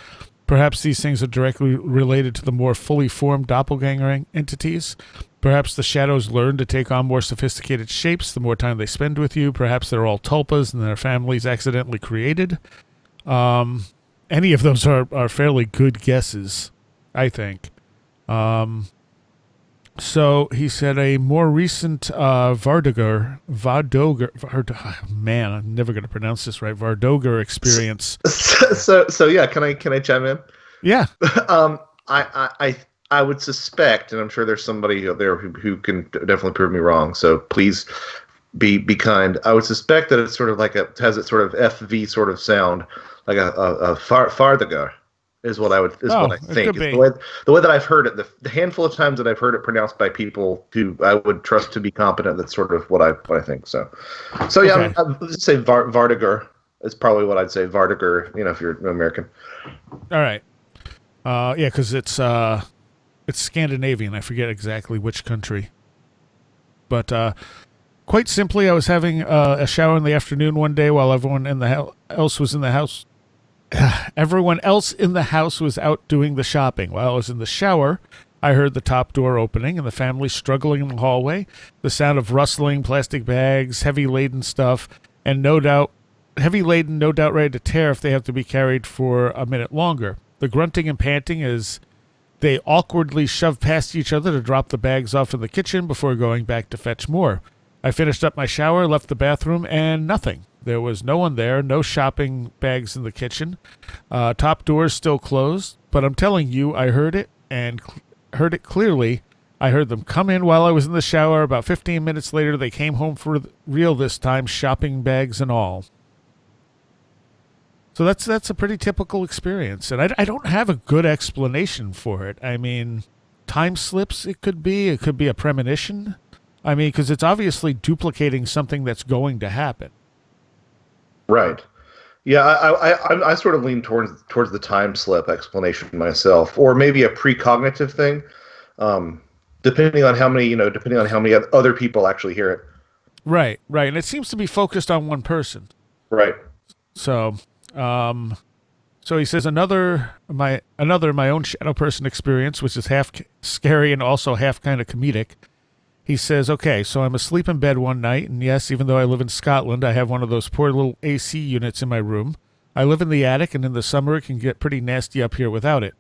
Perhaps these things are directly related to the more fully formed doppelganger entities. Perhaps the shadows learn to take on more sophisticated shapes the more time they spend with you. Perhaps they're all tulpas and their families accidentally created. Any of those are fairly good guesses, I think. So he said a more recent Vardoger, man, I'm never going to pronounce this right, Vardoger experience. So yeah, can I chime in? Yeah. I would suspect, and I'm sure there's somebody out there who can definitely prove me wrong, so please be kind. I would suspect that it's sort of like has a sort of FV sort of sound, like a Farthiger. Is what I think. The way that I've heard it, the handful of times that I've heard it pronounced by people who I would trust to be competent, that's sort of what I think. So yeah, okay. I'll just say Vardiger is probably what I'd say. Vardiger, if you're American. All right. Yeah, because it's Scandinavian. I forget exactly which country. But quite simply, I was having a shower in the afternoon one day while everyone else was in the house. Everyone else in the house was out doing the shopping. While I was in the shower, I heard the top door opening and the family struggling in the hallway, the sound of rustling plastic bags, heavy laden stuff, and no doubt ready to tear if they have to be carried for a minute longer. The grunting and panting as they awkwardly shove past each other to drop the bags off in the kitchen before going back to fetch more. I finished up my shower, left the bathroom, and nothing. There was no one there, no shopping bags in the kitchen. Top doors still closed, but I'm telling you, I heard it, and heard it clearly. I heard them come in while I was in the shower. About 15 minutes later, they came home for real this time, shopping bags and all. So that's a pretty typical experience, and I don't have a good explanation for it. I mean, time slips, it could be a premonition. I mean, because it's obviously duplicating something that's going to happen. Right. Yeah, I sort of lean towards the time slip explanation myself, or maybe a precognitive thing, depending on how many other people actually hear it. Right, and it seems to be focused on one person. Right. So he says my own shadow person experience, which is half scary and also half kind of comedic. He says, okay, so I'm asleep in bed one night, and yes, even though I live in Scotland, I have one of those poor little AC units in my room. I live in the attic, and in the summer it can get pretty nasty up here without it.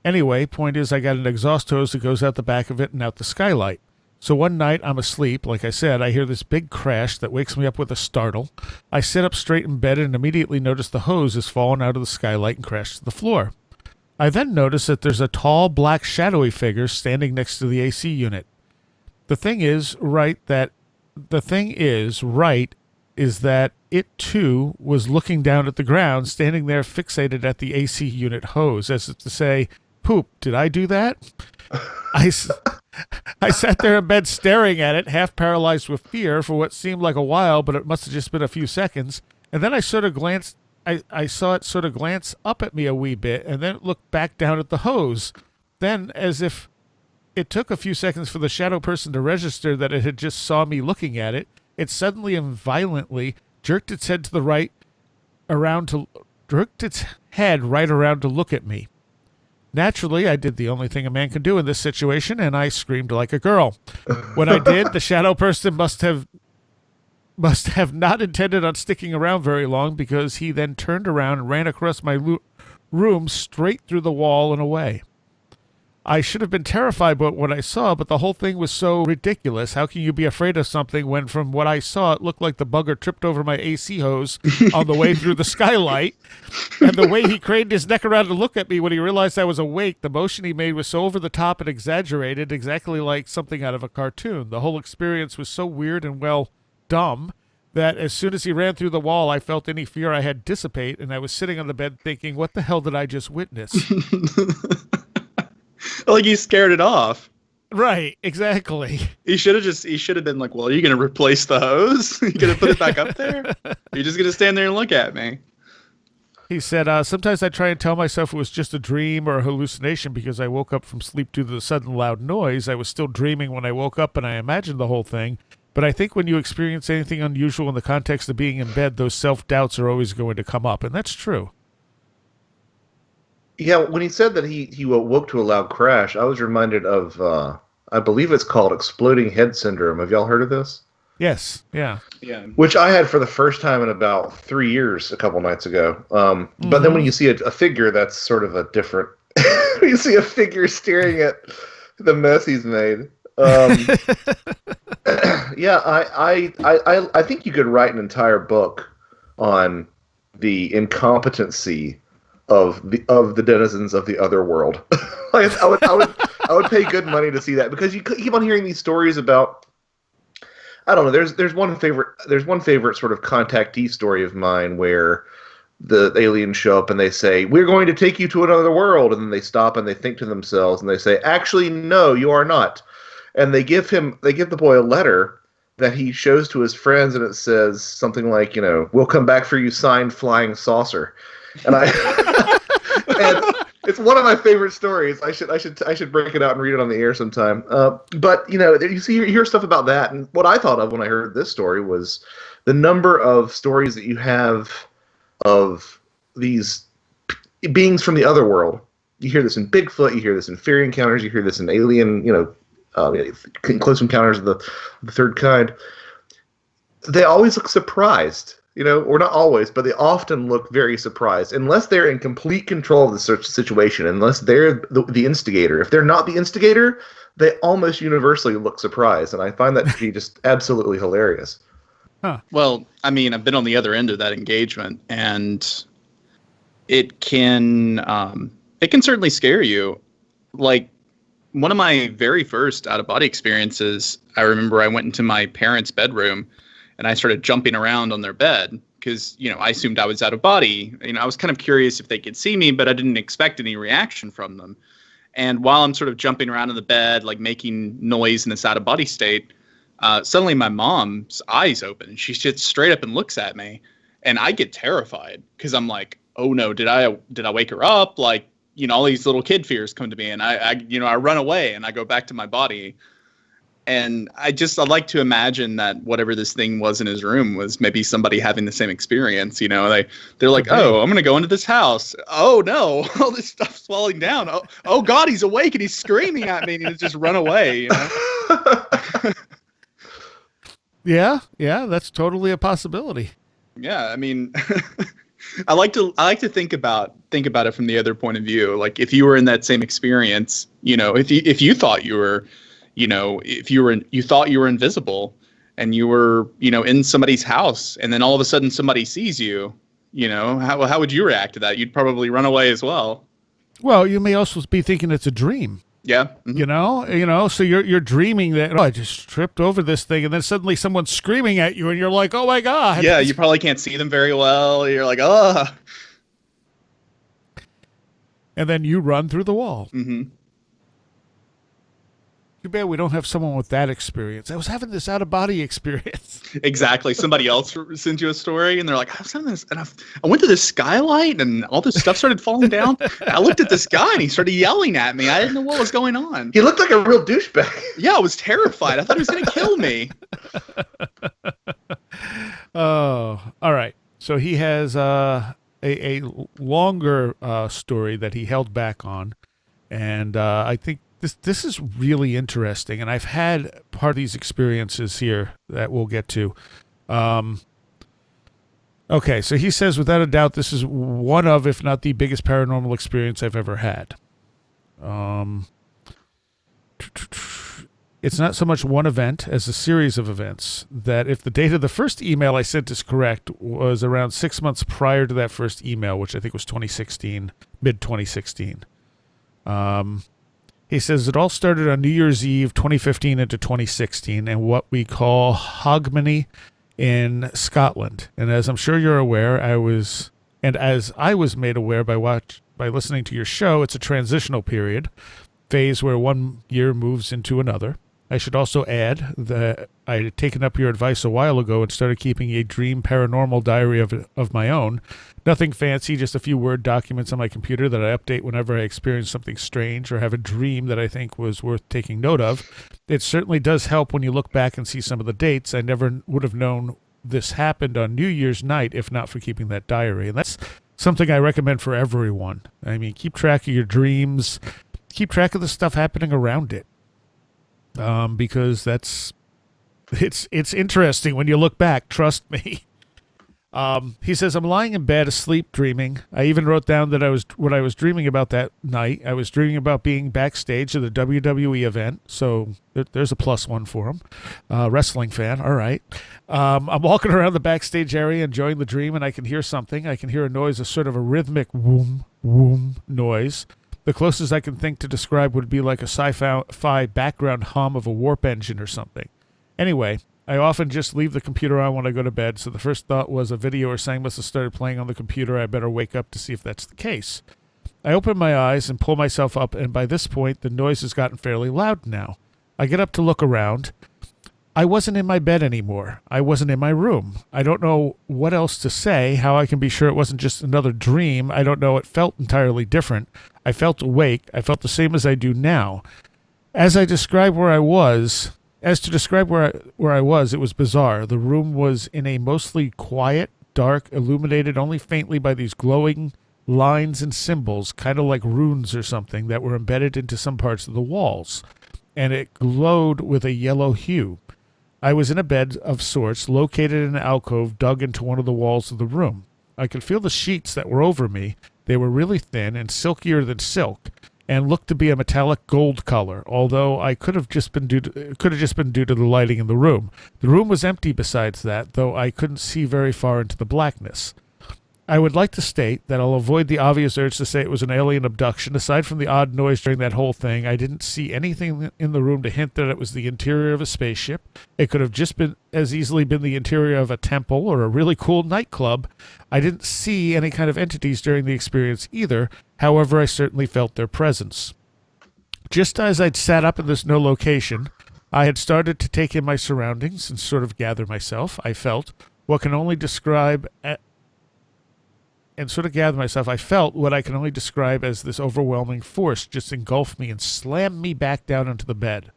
Anyway, point is I got an exhaust hose that goes out the back of it and out the skylight. So one night I'm asleep, like I said, I hear this big crash that wakes me up with a startle. I sit up straight in bed and immediately notice the hose has fallen out of the skylight and crashed to the floor. I then notice that there's a tall, black, shadowy figure standing next to the AC unit. The thing is that it too was looking down at the ground, standing there fixated at the AC unit hose, as if to say, "Poop, did I do that?" I sat there in bed staring at it, half paralyzed with fear for what seemed like a while, but it must have just been a few seconds. And then I saw it sort of glance up at me a wee bit, and then it looked back down at the hose. Then, as if it took a few seconds for the shadow person to register that it had just saw me looking at it, it suddenly and violently jerked its head right around to look at me. Naturally, I did the only thing a man can do in this situation, and I screamed like a girl. When I did, the shadow person must have not intended on sticking around very long, because he then turned around and ran across my room straight through the wall and away. I should have been terrified by what I saw, but the whole thing was so ridiculous. How can you be afraid of something when, from what I saw, it looked like the bugger tripped over my AC hose on the way through the skylight? And the way he craned his neck around to look at me when he realized I was awake, the motion he made was so over the top and exaggerated, exactly like something out of a cartoon. The whole experience was so weird and, well, dumb, that as soon as he ran through the wall, I felt any fear I had dissipate, and I was sitting on the bed thinking, what the hell did I just witness? Like, you scared it off. Right, exactly. He should have been like, well, are you going to replace the hose? You going to put it back up there? Or are you just going to stand there and look at me? He said, sometimes I try and tell myself it was just a dream or a hallucination because I woke up from sleep due to the sudden loud noise. I was still dreaming when I woke up and I imagined the whole thing. But I think when you experience anything unusual in the context of being in bed, those self-doubts are always going to come up. And that's true. Yeah, when he said that he woke to a loud crash, I was reminded of, I believe it's called exploding head syndrome. Have y'all heard of this? Yes, yeah. Which I had for the first time in about 3 years a couple nights ago. But then when you see a figure, that's sort of a different... you see a figure staring at the mess he's made. Yeah, I think you could write an entire book on the incompetency of the denizens of the other world. Like, I would pay good money to see that, because you keep on hearing these stories about, I don't know, there's one favorite sort of contactee story of mine where the aliens show up and they say, we're going to take you to another world, and then they stop and they think to themselves and they say, actually no, you are not. And they give the boy a letter that he shows to his friends, and it says something like, we'll come back for you, signed Flying Saucer. And and it's one of my favorite stories. I should break it out and read it on the air sometime. But you hear stuff about that, and what I thought of when I heard this story was the number of stories that you have of these beings from the other world You hear this in Bigfoot, you hear this in fairy encounters, you hear this in alien, close encounters of the third kind. They always look surprised, or not always, but they often look very surprised, unless they're in complete control of the situation, unless they're the instigator. If they're not the instigator, they almost universally look surprised, and I find that to be just absolutely hilarious. Huh. Well, I mean, I've been on the other end of that engagement, and it can certainly scare you. Like, one of my very first out-of-body experiences, I remember I went into my parents' bedroom, and I started jumping around on their bed because, I assumed I was out of body. I was kind of curious if they could see me, but I didn't expect any reaction from them. And while I'm sort of jumping around in the bed, like making noise in this out-of-body state, suddenly my mom's eyes open. And she sits straight up and looks at me. And I get terrified because I'm like, oh no, did I wake her up? Like, all these little kid fears come to me. And I run away and I go back to my body. And I'd like to imagine that whatever this thing was in his room was maybe somebody having the same experience. They're like, oh, I'm going to go into this house. Oh no, all this stuff's falling down. Oh God, he's awake and he's screaming at me, and he just run away. Yeah, that's totally a possibility. Yeah, I mean, I like to think about it from the other point of view. Like, if you were in that same experience, if you thought you were, you thought you were invisible, and you were, in somebody's house, and then all of a sudden somebody sees you, how would you react to that? You'd probably run away as well. Well, you may also be thinking it's a dream. Yeah. Mm-hmm. So you're dreaming that, I just tripped over this thing, and then suddenly someone's screaming at you, and you're like, oh my God. Yeah, you probably can't see them very well. You're like, oh. And then you run through the wall. Mm-hmm. Too bad we don't have someone with that experience. I was having this out-of-body experience. Exactly. Somebody else sends you a story, and they're like, I was having this, and I went to this skylight, and all this stuff started falling down. I looked at this guy, and he started yelling at me. I didn't know what was going on. He looked like a real douchebag. Yeah, I was terrified. I thought he was going to kill me. Oh, all right. So he has a longer story that he held back on, and I think This is really interesting, and I've had part of these experiences here that we'll get to. Okay, so he says, without a doubt, this is one of, if not the biggest paranormal experience I've ever had. It's not so much one event as a series of events, that if the date of the first email I sent is correct, was around 6 months prior to that first email, which I think was 2016, mid-2016. He says it all started on New Year's Eve 2015 into 2016 in what we call Hogmanay in Scotland. And as I'm sure you're aware, as I was made aware by listening to your show, it's a transitional phase where 1 year moves into another. I should also add that I had taken up your advice a while ago and started keeping a dream paranormal diary of my own. Nothing fancy, just a few Word documents on my computer that I update whenever I experience something strange or have a dream that I think was worth taking note of. It certainly does help when you look back and see some of the dates. I never would have known this happened on New Year's night if not for keeping that diary. And that's something I recommend for everyone. I mean, keep track of your dreams. Keep track of the stuff happening around it. Because it's interesting when you look back, trust me. He says, I'm lying in bed asleep dreaming. I even wrote down that what I was dreaming about that night. I was dreaming about being backstage at the WWE event. So there's a +1 for him. Wrestling fan. All right. I'm walking around the backstage area enjoying the dream, and I can hear something. I can hear a noise, a sort of a rhythmic whoom, whoom noise. The closest I can think to describe would be like a sci-fi background hum of a warp engine or something. Anyway, I often just leave the computer on when I go to bed, so the first thought was a video or something must have started playing on the computer. I better wake up to see if that's the case. I open my eyes and pull myself up, and by this point, the noise has gotten fairly loud now. I get up to look around. I wasn't in my bed anymore. I wasn't in my room. I don't know what else to say, how I can be sure it wasn't just another dream. I don't know. It felt entirely different. I felt awake. I felt the same as I do now. As to describe where I was, it was bizarre. The room was in a mostly quiet, dark, illuminated only faintly by these glowing lines and symbols, kind of like runes or something, that were embedded into some parts of the walls, and it glowed with a yellow hue. I was in a bed of sorts, located in an alcove dug into one of the walls of the room. I could feel the sheets that were over me. They were really thin and silkier than silk, and looked to be a metallic gold color, although I could have just been due to the lighting in the room. The room was empty besides that, though I couldn't see very far into the blackness. I would like to state that I'll avoid the obvious urge to say it was an alien abduction. Aside from the odd noise during that whole thing, I didn't see anything in the room to hint that it was the interior of a spaceship. It could have just been as easily been the interior of a temple or a really cool nightclub. I didn't see any kind of entities during the experience either. However, I certainly felt their presence. Just as I'd sat up in this no location, I had started to take in my surroundings and sort of gather myself. I felt what can only describe I felt what I can only describe as this overwhelming force just engulf me and slam me back down onto the bed.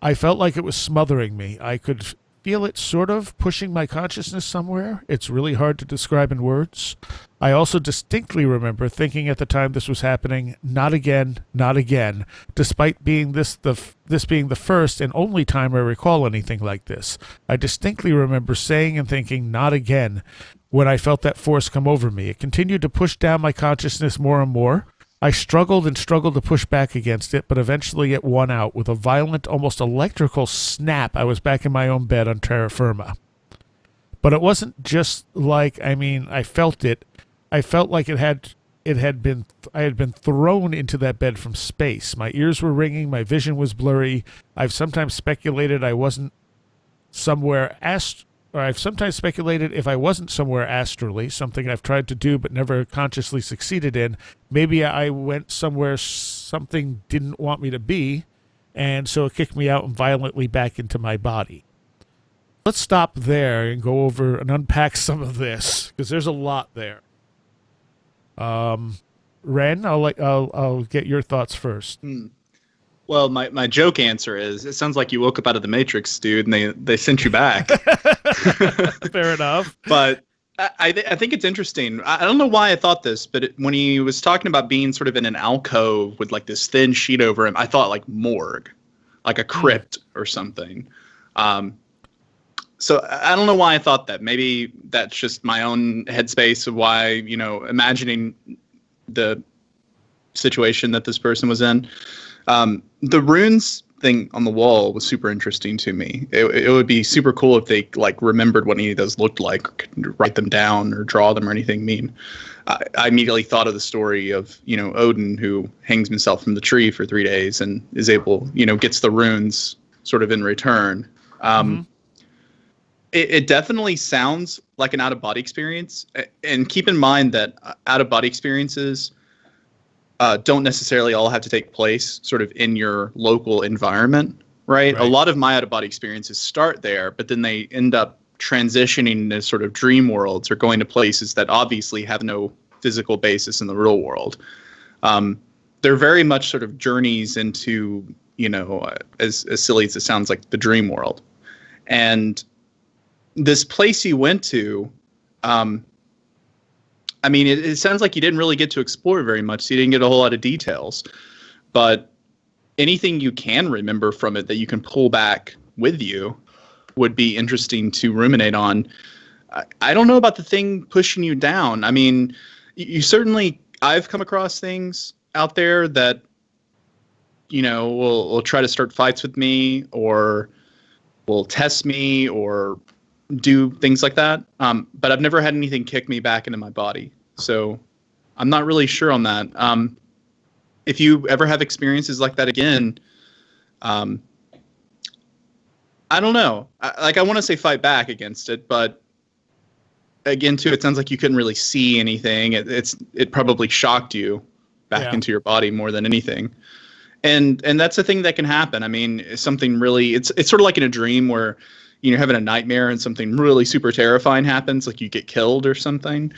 I felt like it was smothering me. I could feel it sort of pushing my consciousness somewhere. It's really hard to describe in words. I also distinctly remember thinking at the time this was happening, not again, not again, despite being this being the first and only time I recall anything like this. I distinctly remember saying and thinking, not again, when I felt that force come over me. It continued to push down my consciousness more and more. I struggled and struggled to push back against it, but eventually it won out. With a violent, almost electrical snap, I was back in my own bed on terra firma. But it wasn't just like, I felt it. I felt like I had been thrown into that bed from space. My ears were ringing, my vision was blurry. I've sometimes speculated if I wasn't somewhere astrally, something I've tried to do but never consciously succeeded in. Maybe I went somewhere something didn't want me to be, and so it kicked me out and violently back into my body. Let's stop there and go over and unpack some of this, because there's a lot there. Wren, I'll get your thoughts first. Well, my joke answer is, it sounds like you woke up out of the Matrix, dude, and they sent you back. Fair enough. But I think it's interesting. I don't know why I thought this, but when he was talking about being sort of in an alcove with like this thin sheet over him, I thought like morgue, like a crypt or something. So I don't know why I thought that. Maybe that's just my own headspace of why, imagining the situation that this person was in. The runes thing on the wall was super interesting to me. It would be super cool if they like remembered what any of those looked like, or could write them down or draw them or anything mean. I immediately thought of the story of, Odin, who hangs himself from the tree for 3 days and is able, gets the runes sort of in return. It definitely sounds like an out-of-body experience. And keep in mind that out-of-body experiences don't necessarily all have to take place sort of in your local environment, right? A lot of my out-of-body experiences start there, but then they end up transitioning to sort of dream worlds or going to places that obviously have no physical basis in the real world. They're very much sort of journeys into, as silly as it sounds, like the dream world. And this place you went to, it sounds like you didn't really get to explore very much, so you didn't get a whole lot of details. But anything you can remember from it that you can pull back with you would be interesting to ruminate on. I don't know about the thing pushing you down. You certainly, I've come across things out there that, will try to start fights with me or will test me or do things like that. But I've never had anything kick me back into my body. So I'm not really sure on that. If you ever have experiences like that again, I don't know. I want to say fight back against it, but again, too, it sounds like you couldn't really see anything. It probably shocked you back into your body more than anything. And that's a thing that can happen. Something really, it's sort of like in a dream where you're having a nightmare and something really super terrifying happens, like you get killed or something.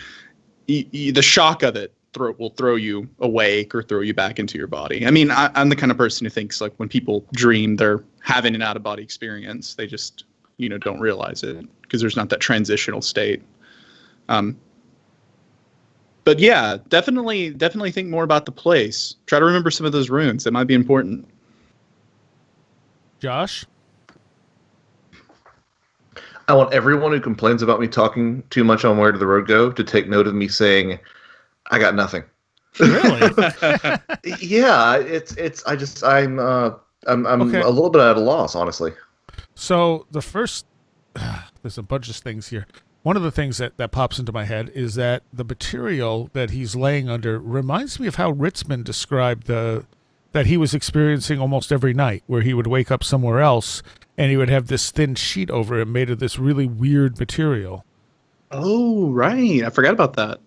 The shock of it will throw you awake or throw you back into your body. I'm the kind of person who thinks like when people dream, they're having an out-of-body experience. They just, don't realize it because there's not that transitional state. But yeah, definitely think more about the place. Try to remember some of those runes. That might be important. Josh? I want everyone who complains about me talking too much on Where Did the Road Go to take note of me saying, I got nothing. Really? Yeah, I'm Okay. a little bit at a loss, honestly. So the first, there's a bunch of things here. One of the things that pops into my head is that the material that he's laying under reminds me of how Ritzman described that he was experiencing almost every night, where he would wake up somewhere else and he would have this thin sheet over him made of this really weird material. Oh, right. I forgot about that.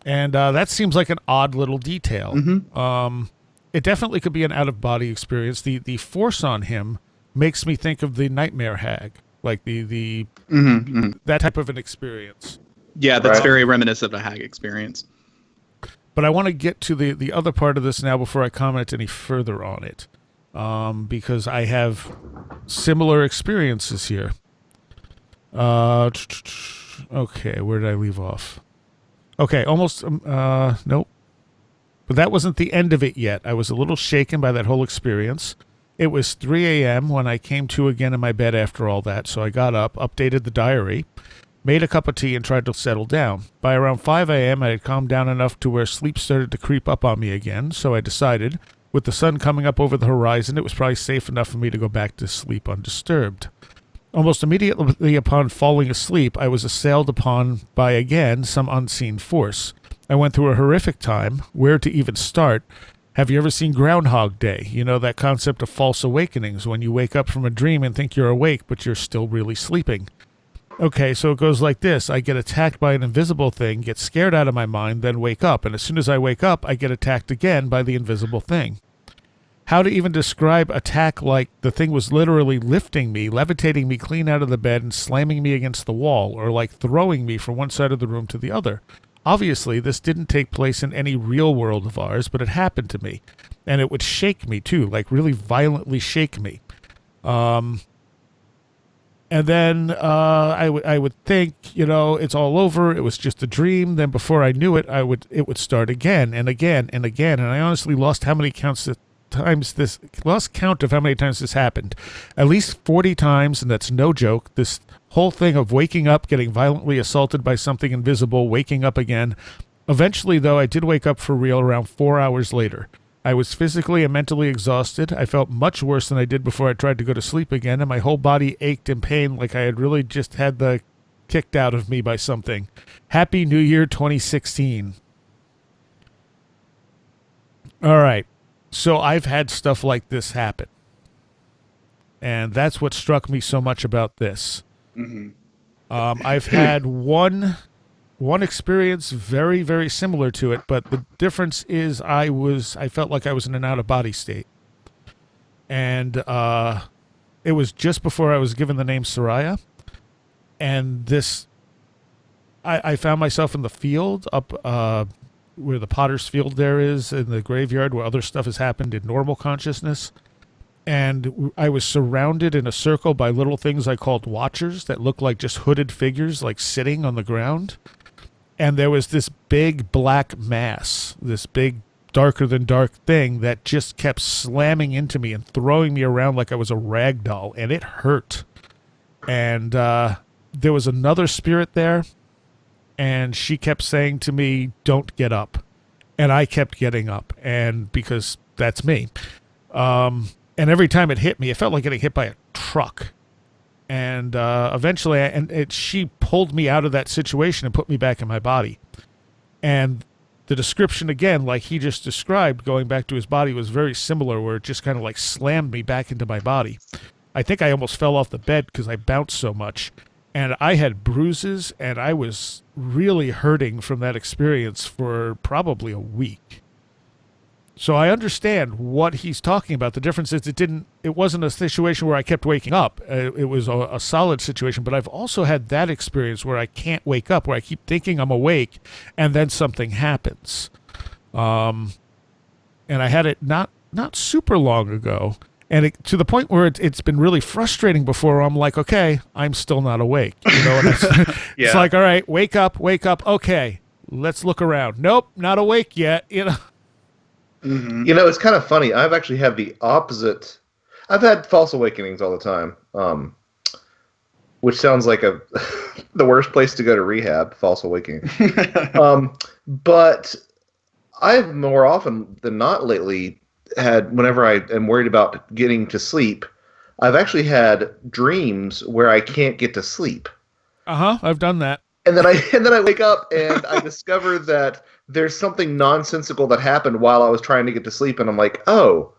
And that seems like an odd little detail. Mm-hmm. It definitely could be an out-of-body experience. The force on him makes me think of the Nightmare Hag, like the that type of an experience. Yeah, that's Right. very reminiscent of a hag experience. But I want to get to the other part of this now before I comment any further on it, because I have similar experiences here. Okay, where did I leave off? Okay, almost, nope. But that wasn't the end of it yet. I was a little shaken by that whole experience. It was 3 a.m. when I came to again in my bed after all that, so I got up, updated the diary, made a cup of tea, and tried to settle down. By around 5 a.m., I had calmed down enough to where sleep started to creep up on me again, so I decided, with the sun coming up over the horizon, it was probably safe enough for me to go back to sleep undisturbed. Almost immediately upon falling asleep, I was assailed upon by, again, some unseen force. I went through a horrific time. Where to even start? Have you ever seen Groundhog Day? You know, that concept of false awakenings, when you wake up from a dream and think you're awake, but you're still really sleeping. Okay, so it goes like this. I get attacked by an invisible thing, get scared out of my mind, then wake up. And as soon as I wake up, I get attacked again by the invisible thing. How to even describe attack like the thing was literally lifting me, levitating me clean out of the bed and slamming me against the wall, or like throwing me from one side of the room to the other. Obviously, this didn't take place in any real world of ours, but it happened to me. And it would shake me too, like really violently shake me. And then I would think, it's all over. It was just a dream. Then before I knew it, it would start again and again and again. And I honestly lost count of how many times this happened. At least 40 times, and that's no joke. This whole thing of waking up, getting violently assaulted by something invisible, waking up again. Eventually, though, I did wake up for real around 4 hours later. I was physically and mentally exhausted. I felt much worse than I did before I tried to go to sleep again, and my whole body ached in pain like I had really just had the kicked out of me by something. Happy New Year 2016. All right. So I've had stuff like this happen. And that's what struck me so much about this. Mm-hmm. I've had one experience very, very similar to it, but the difference is I felt like I was in an out-of-body state. And it was just before I was given the name Seriah. And I found myself in the field up where the potter's field there is, in the graveyard where other stuff has happened in normal consciousness. And I was surrounded in a circle by little things I called watchers that looked like just hooded figures, like sitting on the ground. And there was this big black mass, this big darker than dark thing that just kept slamming into me and throwing me around like I was a rag doll, and it hurt. And there was another spirit there, and she kept saying to me, "Don't get up." And I kept getting up, and because that's me. And every time it hit me, it felt like getting hit by a truck. And eventually, she pulled me out of that situation and put me back in my body. And the description, again, like he just described, going back to his body, was very similar, where it just kind of like slammed me back into my body. I think I almost fell off the bed because I bounced so much. And I had bruises, and I was really hurting from that experience for probably a week. So I understand what he's talking about. The difference is it wasn't a situation where I kept waking up. It was a solid situation, but I've also had that experience where I can't wake up, where I keep thinking I'm awake, and then something happens. And I had it not super long ago, and to the point where it's been really frustrating before. I'm like, okay, I'm still not awake. And it's Yeah. like, all right, wake up. Okay. Let's look around. Nope, not awake yet. You know, it's kind of funny. I've actually had the opposite. I've had false awakenings all the time, which sounds like the worst place to go to rehab. False awakening. But I've more often than not lately had, whenever I am worried about getting to sleep, I've actually had dreams where I can't get to sleep. I've done that. And then I wake up and I discover that there's something nonsensical that happened while I was trying to get to sleep, and I'm like, oh,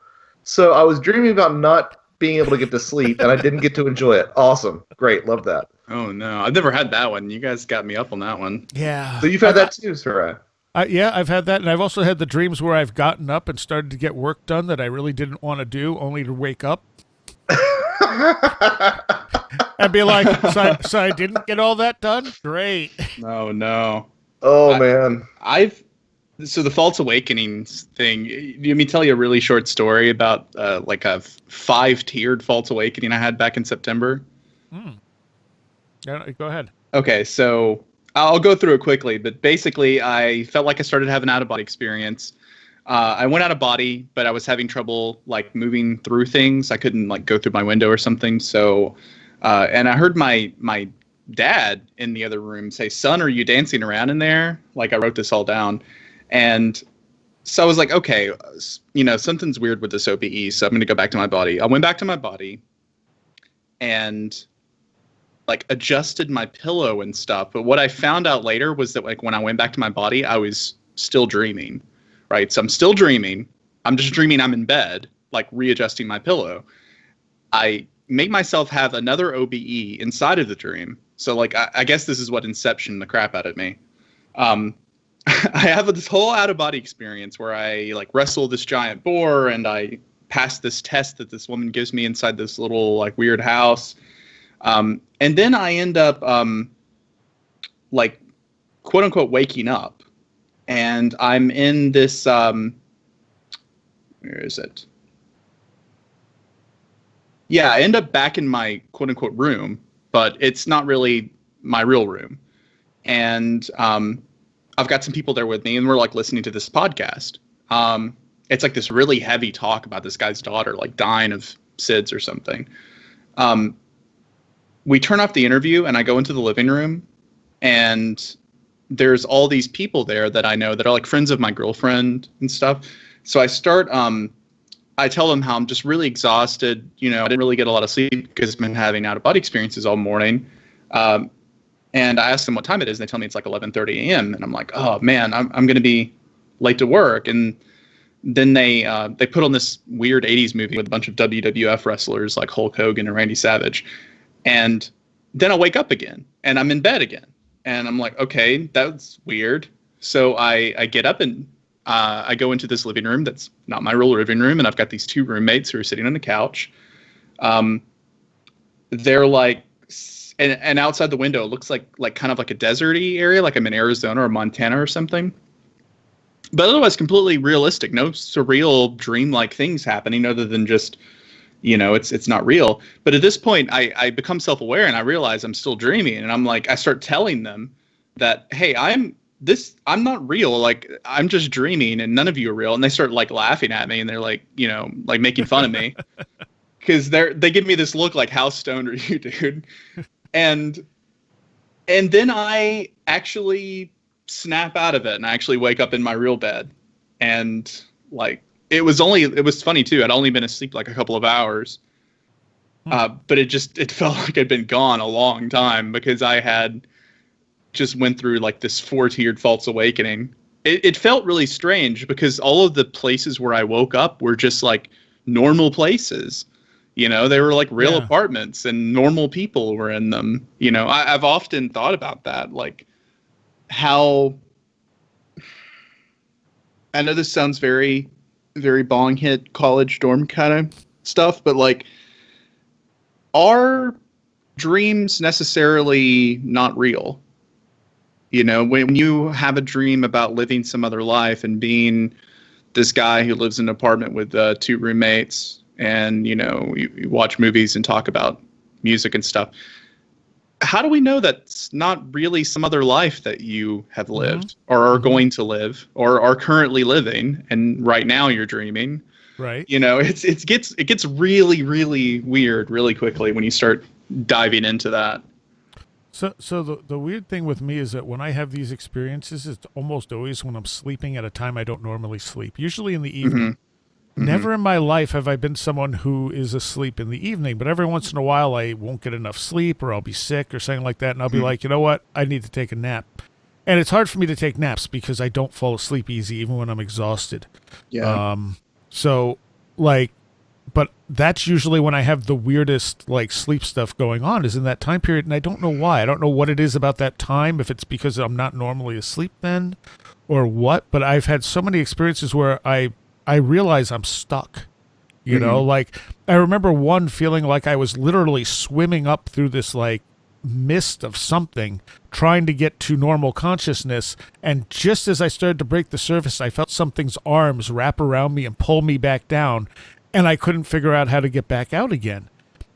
so I was dreaming about not being able to get to sleep, and I didn't get to enjoy it. Awesome, great, love that. Oh no, I've never had that one. You guys got me up on that one. Yeah. So you've had that too, Seriah? Yeah, I've had that, and I've also had the dreams where I've gotten up and started to get work done that I really didn't want to do, only to wake up. And be like, so I didn't get all that done? Great. Oh no. Oh man. So the false awakenings thing, let me tell you a really short story about like a 5-tiered false awakening I had back in September. Yeah, go ahead. Okay, so I'll go through it quickly, but basically I felt like I started having an out-of-body experience. I went out of body, but I was having trouble like moving through things. I couldn't like go through my window or something. So, and I heard my dad in the other room say, "Son, are you dancing around in there?" Like I wrote this all down. And so I was like, okay, you know, something's weird with this OBE. So I'm going to go back to my body. I went back to my body and like adjusted my pillow and stuff. But what I found out later was that like when I went back to my body, I was still dreaming, right? So I'm still dreaming. I'm just dreaming I'm in bed, like readjusting my pillow. I make myself have another OBE inside of the dream. So like, I guess this is what Inception the crap out of me. I have this whole out-of-body experience where I like wrestle this giant boar and I pass this test that this woman gives me inside this little like weird house. And then I end up like quote unquote waking up and I'm in this, where is it? Yeah, I end up back in my quote unquote room, but it's not really my real room. And, I've got some people there with me and we're like listening to this podcast. It's like this really heavy talk about this guy's daughter, like dying of SIDS or something. We turn off the interview and I go into the living room and there's all these people there that I know that are like friends of my girlfriend and stuff. So I start, I tell them how I'm just really exhausted. You know, I didn't really get a lot of sleep because I've been having out-of-body experiences all morning. And I ask them what time it is, and they tell me it's like 11:30 a.m. And I'm like, oh man, I'm going to be late to work. And then they put on this weird 80s movie with a bunch of WWF wrestlers like Hulk Hogan and Randy Savage. And then I wake up again, and I'm in bed again. And I'm like, okay, that's weird. So I get up and I go into this living room that's not my real living room, and I've got these two roommates who are sitting on the couch. They're like, and outside the window, it looks like kind of like a deserty area, like I'm in Arizona or Montana or something. But otherwise, completely realistic. No surreal, dreamlike things happening other than just, you know, it's not real. But at this point, I become self-aware and I realize I'm still dreaming. And I'm like, I start telling them that, hey, I'm not real. Like, I'm just dreaming and none of you are real. And they start like laughing at me and they're like, you know, like making fun of me. Because they give me this look like, how stoned are you, dude? And then I actually snap out of it and I actually wake up in my real bed. And like, it was funny too. I'd only been asleep like a couple of hours. But it felt like I'd been gone a long time because I had just went through like this 4-tiered false awakening. It felt really strange because all of the places where I woke up were just like normal places. You know, they were like real apartments and normal people were in them. You know, I've often thought about that, like how, I know this sounds very, very bong hit college dorm kind of stuff, but like, are dreams necessarily not real? You know, when you have a dream about living some other life and being this guy who lives in an apartment with 2 roommates, and, you know, you watch movies and talk about music and stuff. how do we know that's not really some other life that you have lived or are going to live or are currently living, and right now you're dreaming? Right. You know, it gets really, really weird really quickly when you start diving into that. So the weird thing with me is that when I have these experiences, it's almost always when I'm sleeping at a time I don't normally sleep, usually in the evening. Never in my life have I been someone who is asleep in the evening, but every once in a while I won't get enough sleep or I'll be sick or something like that, and I'll be like, you know what, I need to take a nap. And it's hard for me to take naps because I don't fall asleep easy even when I'm exhausted. Yeah. So like, but that's usually when I have the weirdest like sleep stuff going on, is in that time period, and I don't know why. I don't know what it is about that time, if it's because I'm not normally asleep then or what, but I've had so many experiences where I realize I'm stuck. You know, like I remember one feeling like I was literally swimming up through this like mist of something trying to get to normal consciousness, and just as I started to break the surface, I felt something's arms wrap around me and pull me back down, and I couldn't figure out how to get back out again,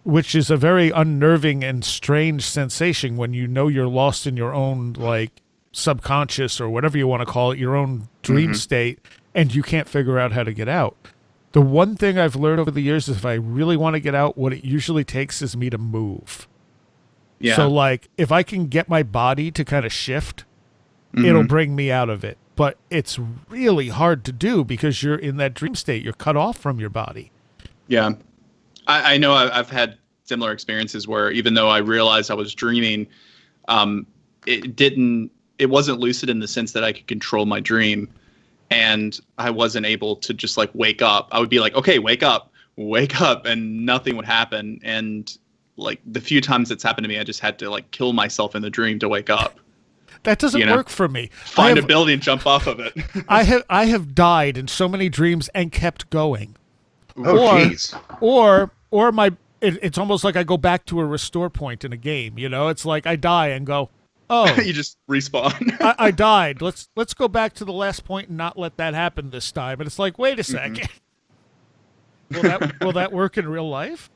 which is a very unnerving and strange sensation when you know you're lost in your own like subconscious or whatever you want to call it, your own dream state, and you can't figure out how to get out. The one thing I've learned over the years is if I really want to get out, what it usually takes is me to move. Yeah. So like if I can get my body to kind of shift, it'll bring me out of it. But it's really hard to do because you're in that dream state. You're cut off from your body. Yeah. I know I've had similar experiences where even though I realized I was dreaming, it wasn't lucid in the sense that I could control my dream. And I wasn't able to just like wake up. I would be like, okay, wake up, and nothing would happen. And like the few times it's happened to me, I just had to like kill myself in the dream to wake up. That doesn't work for me. Find a building, jump off of it. I have died in so many dreams and kept going. Oh, jeez. Or it's almost like I go back to a restore point in a game. You know, it's like I die and go, oh, You just respawn. I died. Let's go back to the last point and not let that happen this time. And it's like, wait a second. Will that work in real life?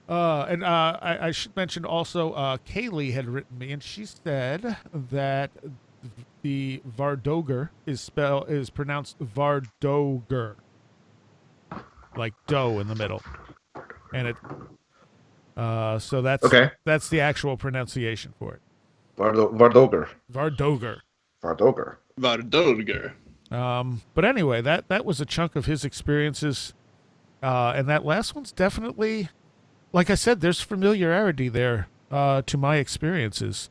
I should mention also, Kaylee had written me, and she said that the Vardoger is pronounced Vardoger, like dough in the middle, and it. So that's Okay. That's the actual pronunciation for it. Vardoger. Vardoger. Vardoger. But anyway, that was a chunk of his experiences, and that last one's definitely, like I said, there's familiarity there to my experiences,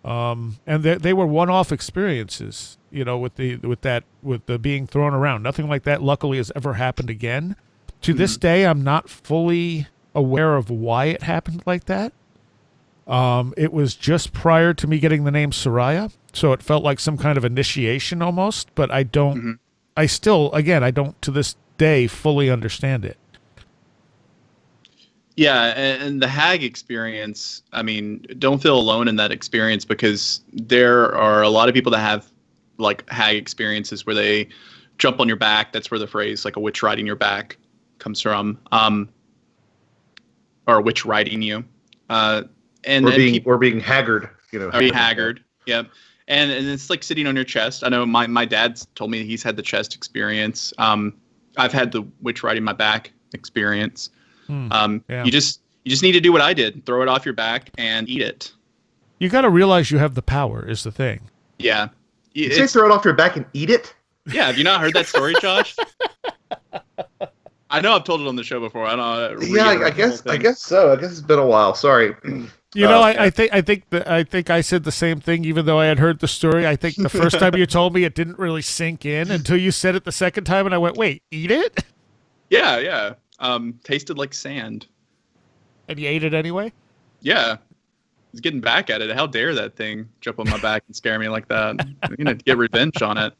and they were one-off experiences. You know, with the being thrown around, nothing like that luckily has ever happened again. To this day, I'm not fully aware of why it happened like that. It was just prior to me getting the name Seriah, so it felt like some kind of initiation almost, but I don't, I still, again, I don't to this day fully understand it. Yeah, and the hag experience, I mean, don't feel alone in that experience, because there are a lot of people that have like hag experiences where they jump on your back. That's where the phrase like a witch riding your back comes from, or a witch riding you. We're being haggard, you know. Being haggard, yep. And it's like sitting on your chest. I know my dad's told me he's had the chest experience. I've had the witch riding my back experience. Yeah. You just need to do what I did. Throw it off your back and eat it. You got to realize you have the power is the thing. Yeah. You say throw it off your back and eat it? Yeah. Have you not heard that story, Josh? I know I've told it on the show before. I don't know. Yeah, I guess so. I guess it's been a while. Sorry. You know, I think I said the same thing, even though I had heard the story. I think the first time you told me, it didn't really sink in until you said it the second time, and I went, "Wait, eat it?" Yeah. Tasted like sand. And you ate it anyway? Yeah. I was getting back at it. How dare that thing jump on my back and scare me like that? I'm gonna get revenge on it.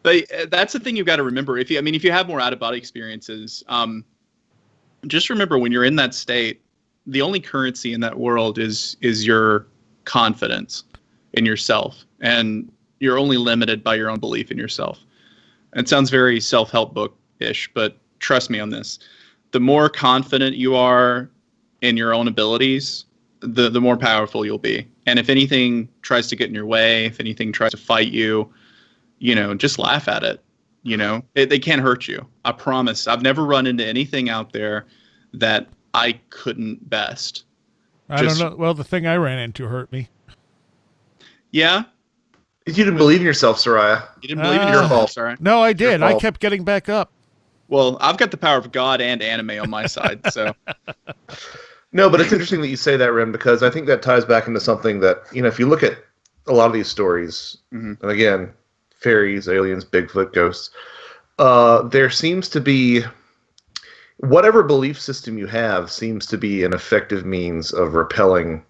But that's the thing you've got to remember. If you have more out-of-body experiences, just remember when you're in that state, the only currency in that world is your confidence in yourself, and you're only limited by your own belief in yourself. It sounds very self-help book-ish, but trust me on this. The more confident you are in your own abilities, the more powerful you'll be. And if anything tries to get in your way, if anything tries to fight you, just laugh at it. They can't hurt you. I promise. I've never run into anything out there that I couldn't best. I don't know. Well, the thing I ran into hurt me. Yeah. You didn't believe in yourself, Seriah. You didn't believe in yourself, sorry. No, I did. I kept getting back up. Well, I've got the power of God and anime on my side, so. No, but it's interesting that you say that, Wren, because I think that ties back into something that, if you look at a lot of these stories, and again, fairies, aliens, Bigfoot, ghosts, there seems to be, whatever belief system you have seems to be an effective means of repelling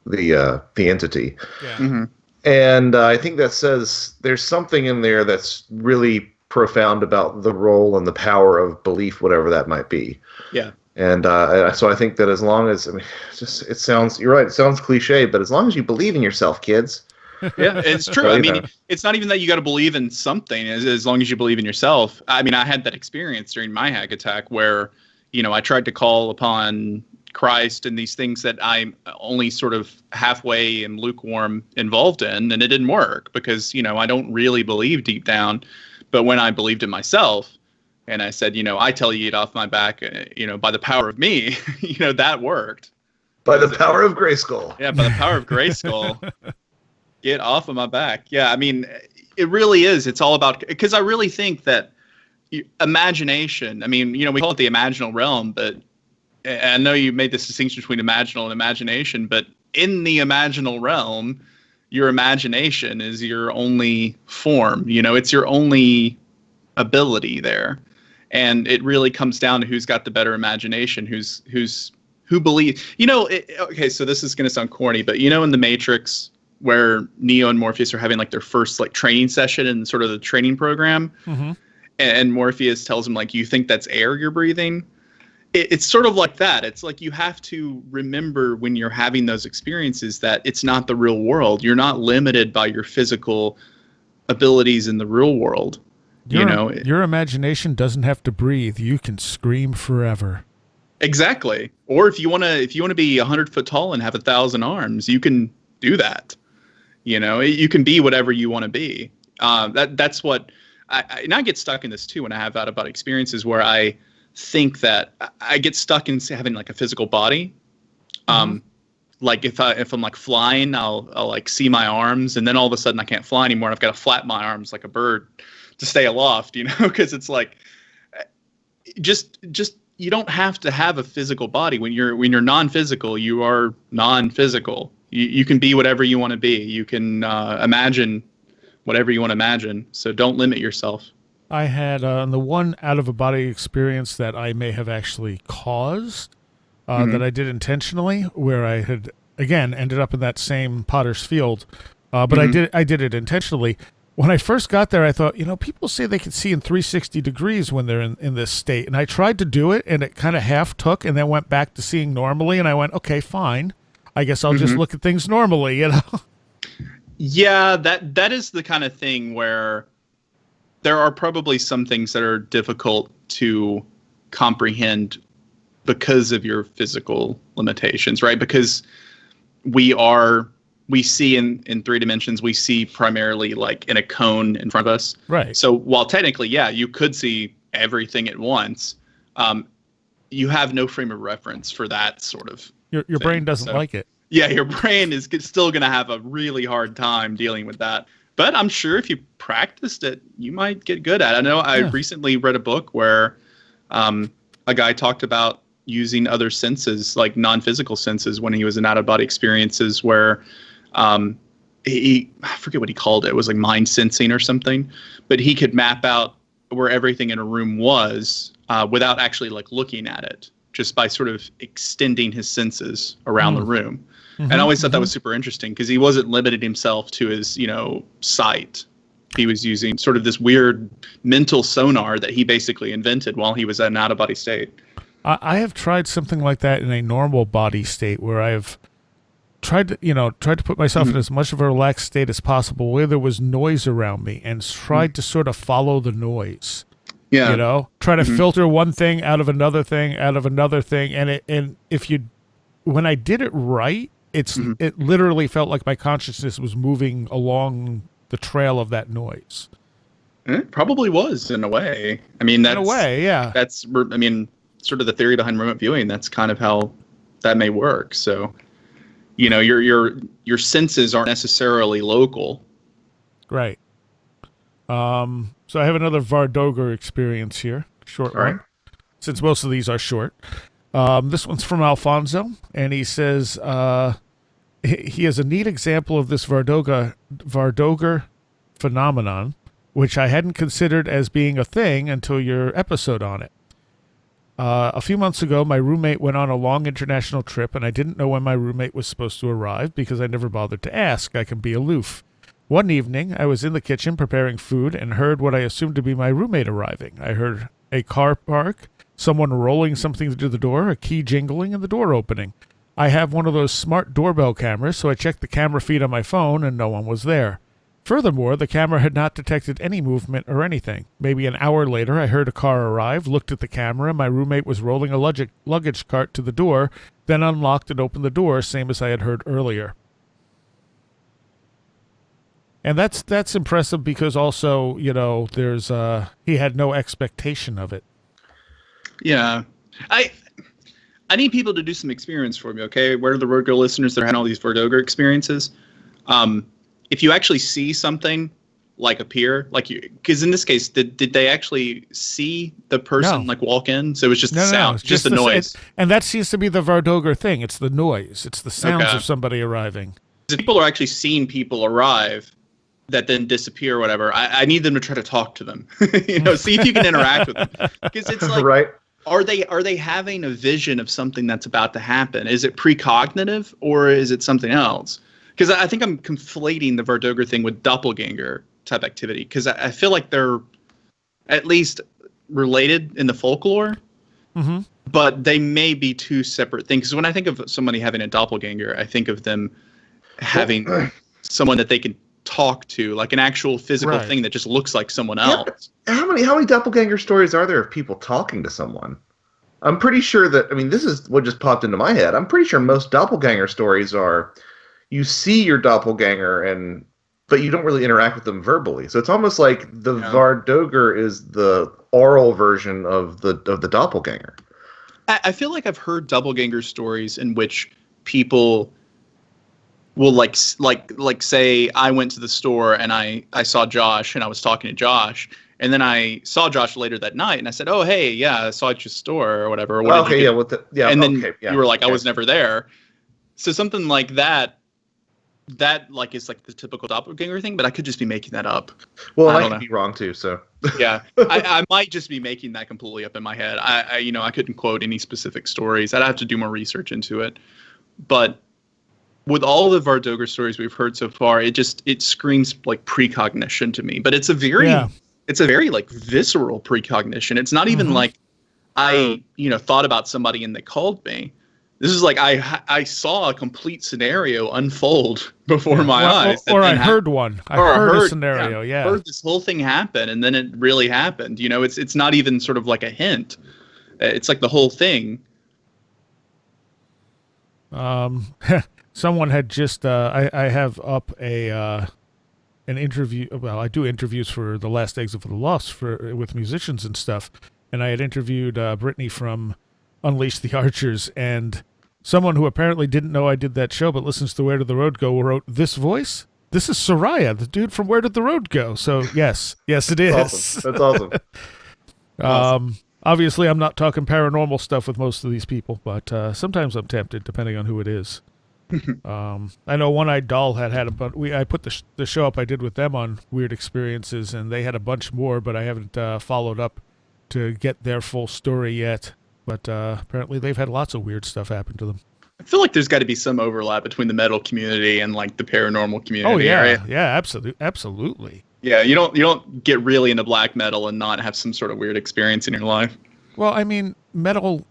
the entity. Yeah. Mm-hmm. And I think that says there's something in there that's really profound about the role and the power of belief, whatever that might be. Yeah. And so I think that as long as, it sounds, you're right, it sounds cliche, but as long as you believe in yourself, kids. Yeah, it's true. I mean, it's not even that you got to believe in something as long as you believe in yourself. I mean, I had that experience during my hack attack where, I tried to call upon Christ and these things that I'm only sort of halfway and lukewarm involved in, and it didn't work because, I don't really believe deep down. But when I believed in myself and I said, I tell you, get off my back, by the power of me, that worked. By the power of Grayskull. Yeah, by the power of Grayskull. Get off of my back. Yeah, I mean, it really is. It's all about, because I really think that imagination, I mean, we call it the imaginal realm, but I know you made this distinction between imaginal and imagination, but in the imaginal realm, your imagination is your only form. It's your only ability there. And it really comes down to who's got the better imagination, who believes. Okay, so this is going to sound corny, but in the Matrix, where Neo and Morpheus are having like their first like training session in sort of the training program, and Morpheus tells him like, you think that's air you're breathing? It's sort of like that. It's like you have to remember when you're having those experiences that it's not the real world. You're not limited by your physical abilities in the real world. Your imagination doesn't have to breathe. You can scream forever. Exactly. Or if you want to be 100 foot tall and have 1,000 arms, you can do that. You can be whatever you want to be. That's what I get stuck in this too when I have out-of-body experiences where I think that I get stuck in having like a physical body. Like if I'm like flying, I'll like see my arms, and then all of a sudden I can't fly anymore, and I've got to flap my arms like a bird to stay aloft, because it's like just you don't have to have a physical body. When you're non-physical, you are non-physical. You can be whatever you want to be. You can imagine whatever you want to imagine. So don't limit yourself. I had the one out-of-a-body experience that I may have actually caused, that I did intentionally, where I had, again, ended up in that same potter's field. But I did it intentionally. When I first got there, I thought, people say they can see in 360 degrees when they're in this state. And I tried to do it, and it kind of half took, and then went back to seeing normally. And I went, okay, fine. I guess I'll just look at things normally, Yeah, that is the kind of thing where there are probably some things that are difficult to comprehend because of your physical limitations, right? Because we see in 3 dimensions, we see primarily like in a cone in front of us. Right. So while technically, yeah, you could see everything at once, you have no frame of reference for that sort of Your brain doesn't like it. Yeah, your brain is still going to have a really hard time dealing with that. But I'm sure if you practiced it, you might get good at it. I know I recently read a book where a guy talked about using other senses, like non-physical senses, when he was in out-of-body experiences where I forget what he called it. It was like mind sensing or something. But he could map out where everything in a room was without actually like looking at it, just by sort of extending his senses around the room. And I always thought that was super interesting because he wasn't limiting himself to his, sight. He was using sort of this weird mental sonar that he basically invented while he was at an out-of-body state. I have tried something like that in a normal body state where I've tried to put myself in as much of a relaxed state as possible where there was noise around me and tried to sort of follow the noise. Yeah. Try to filter one thing out of another thing, and if you when I did it right, it literally felt like my consciousness was moving along the trail of that noise. It probably was in a way. I mean, that's, in a way, yeah. That's, I mean, sort of the theory behind remote viewing. That's kind of how that may work. So, you know, your senses aren't necessarily local. Right. So I have another Vardoger experience here, short All one, right. since most of these are short. This one's from Alfonso, and he says he has a neat example of this Vardoger phenomenon, which I hadn't considered as being a thing until your episode on it. A few months ago, my roommate went on a long international trip, and I didn't know when my roommate was supposed to arrive because I never bothered to ask. I can be aloof. One evening, I was in the kitchen preparing food and heard what I assumed to be my roommate arriving. I heard a car park, someone rolling something to the door, a key jingling, and the door opening. I have one of those smart doorbell cameras, so I checked the camera feed on my phone, and no one was there. Furthermore, the camera had not detected any movement or anything. Maybe an hour later, I heard a car arrive, looked at the camera, and my roommate was rolling a luggage cart to the door, then unlocked and opened the door, same as I had heard earlier. And that's impressive because also, you know, there's he had no expectation of it. Yeah. I need people to do some experience for me, okay? Where are the Road Girl listeners that are having all these Verdoger experiences? If you actually see something like appear, like you, because in this case, did they actually see the person like walk in? So it was just the sound, it's just the noise. And that seems to be the Vardoger thing. It's the noise. It's the sounds of somebody arriving. If people are actually seeing people arrive that then disappear or whatever, I need them to try to talk to them. You know, see if you can interact with them. Because it's like, Right. Are they having a vision of something that's about to happen? Is it precognitive or is it something else? Because I think I'm conflating the Vardoger thing with doppelganger type activity. Because I feel like they're at least related in the folklore, but they may be two separate things. Because when I think of somebody having a doppelganger, I think of them having someone that they can talk to, like an actual physical thing that just looks like someone else. Yeah, how many doppelganger stories are there of people talking to someone? I'm pretty sure that, I mean, this is what just popped into my head. I'm pretty sure most doppelganger stories are you see your doppelganger but you don't really interact with them verbally. So it's almost like the Vardoger is the oral version of the doppelganger. I feel like I've heard doppelganger stories in which people will like say I went to the store and I saw Josh and I was talking to Josh, and then I saw Josh later that night and I said, "Oh, hey, yeah, I saw you at your store or whatever." Or what okay, yeah, and then you were like, "I was never there." So something like that like is like the typical doppelganger thing, but I could just be making that up. Well, I could be wrong too. So yeah, I might just be making that completely up in my head. I couldn't quote any specific stories. I'd have to do more research into it, but with all the Vardoger stories we've heard so far, it screams like precognition to me. But it's a very like visceral precognition. It's not even like I thought about somebody and they called me. This is like I saw a complete scenario unfold before my eyes. Or I heard one. I heard a scenario. I heard this whole thing happen, and then it really happened. You know, it's not even sort of like a hint. It's like the whole thing. Someone had just I have up an interview. Well, I do interviews for the Last Exit for the Lost with musicians and stuff, and I had interviewed Brittany from Unleash the Archers, and someone who apparently didn't know I did that show but listens to Where Did the Road Go wrote, "This voice? This is Seriah, the dude from Where Did the Road Go?" So yes, it is. Awesome. That's awesome. Obviously, I'm not talking paranormal stuff with most of these people, but sometimes I'm tempted, depending on who it is. I know One-Eyed Doll had a bunch. I put the show up I did with them on weird experiences, and they had a bunch more, but I haven't followed up to get their full story yet. But apparently they've had lots of weird stuff happen to them. I feel like there's got to be some overlap between the metal community and like the paranormal community. Oh yeah, right? Yeah, absolutely. Yeah, you don't get really into black metal and not have some sort of weird experience in your life. Well, I mean, metal,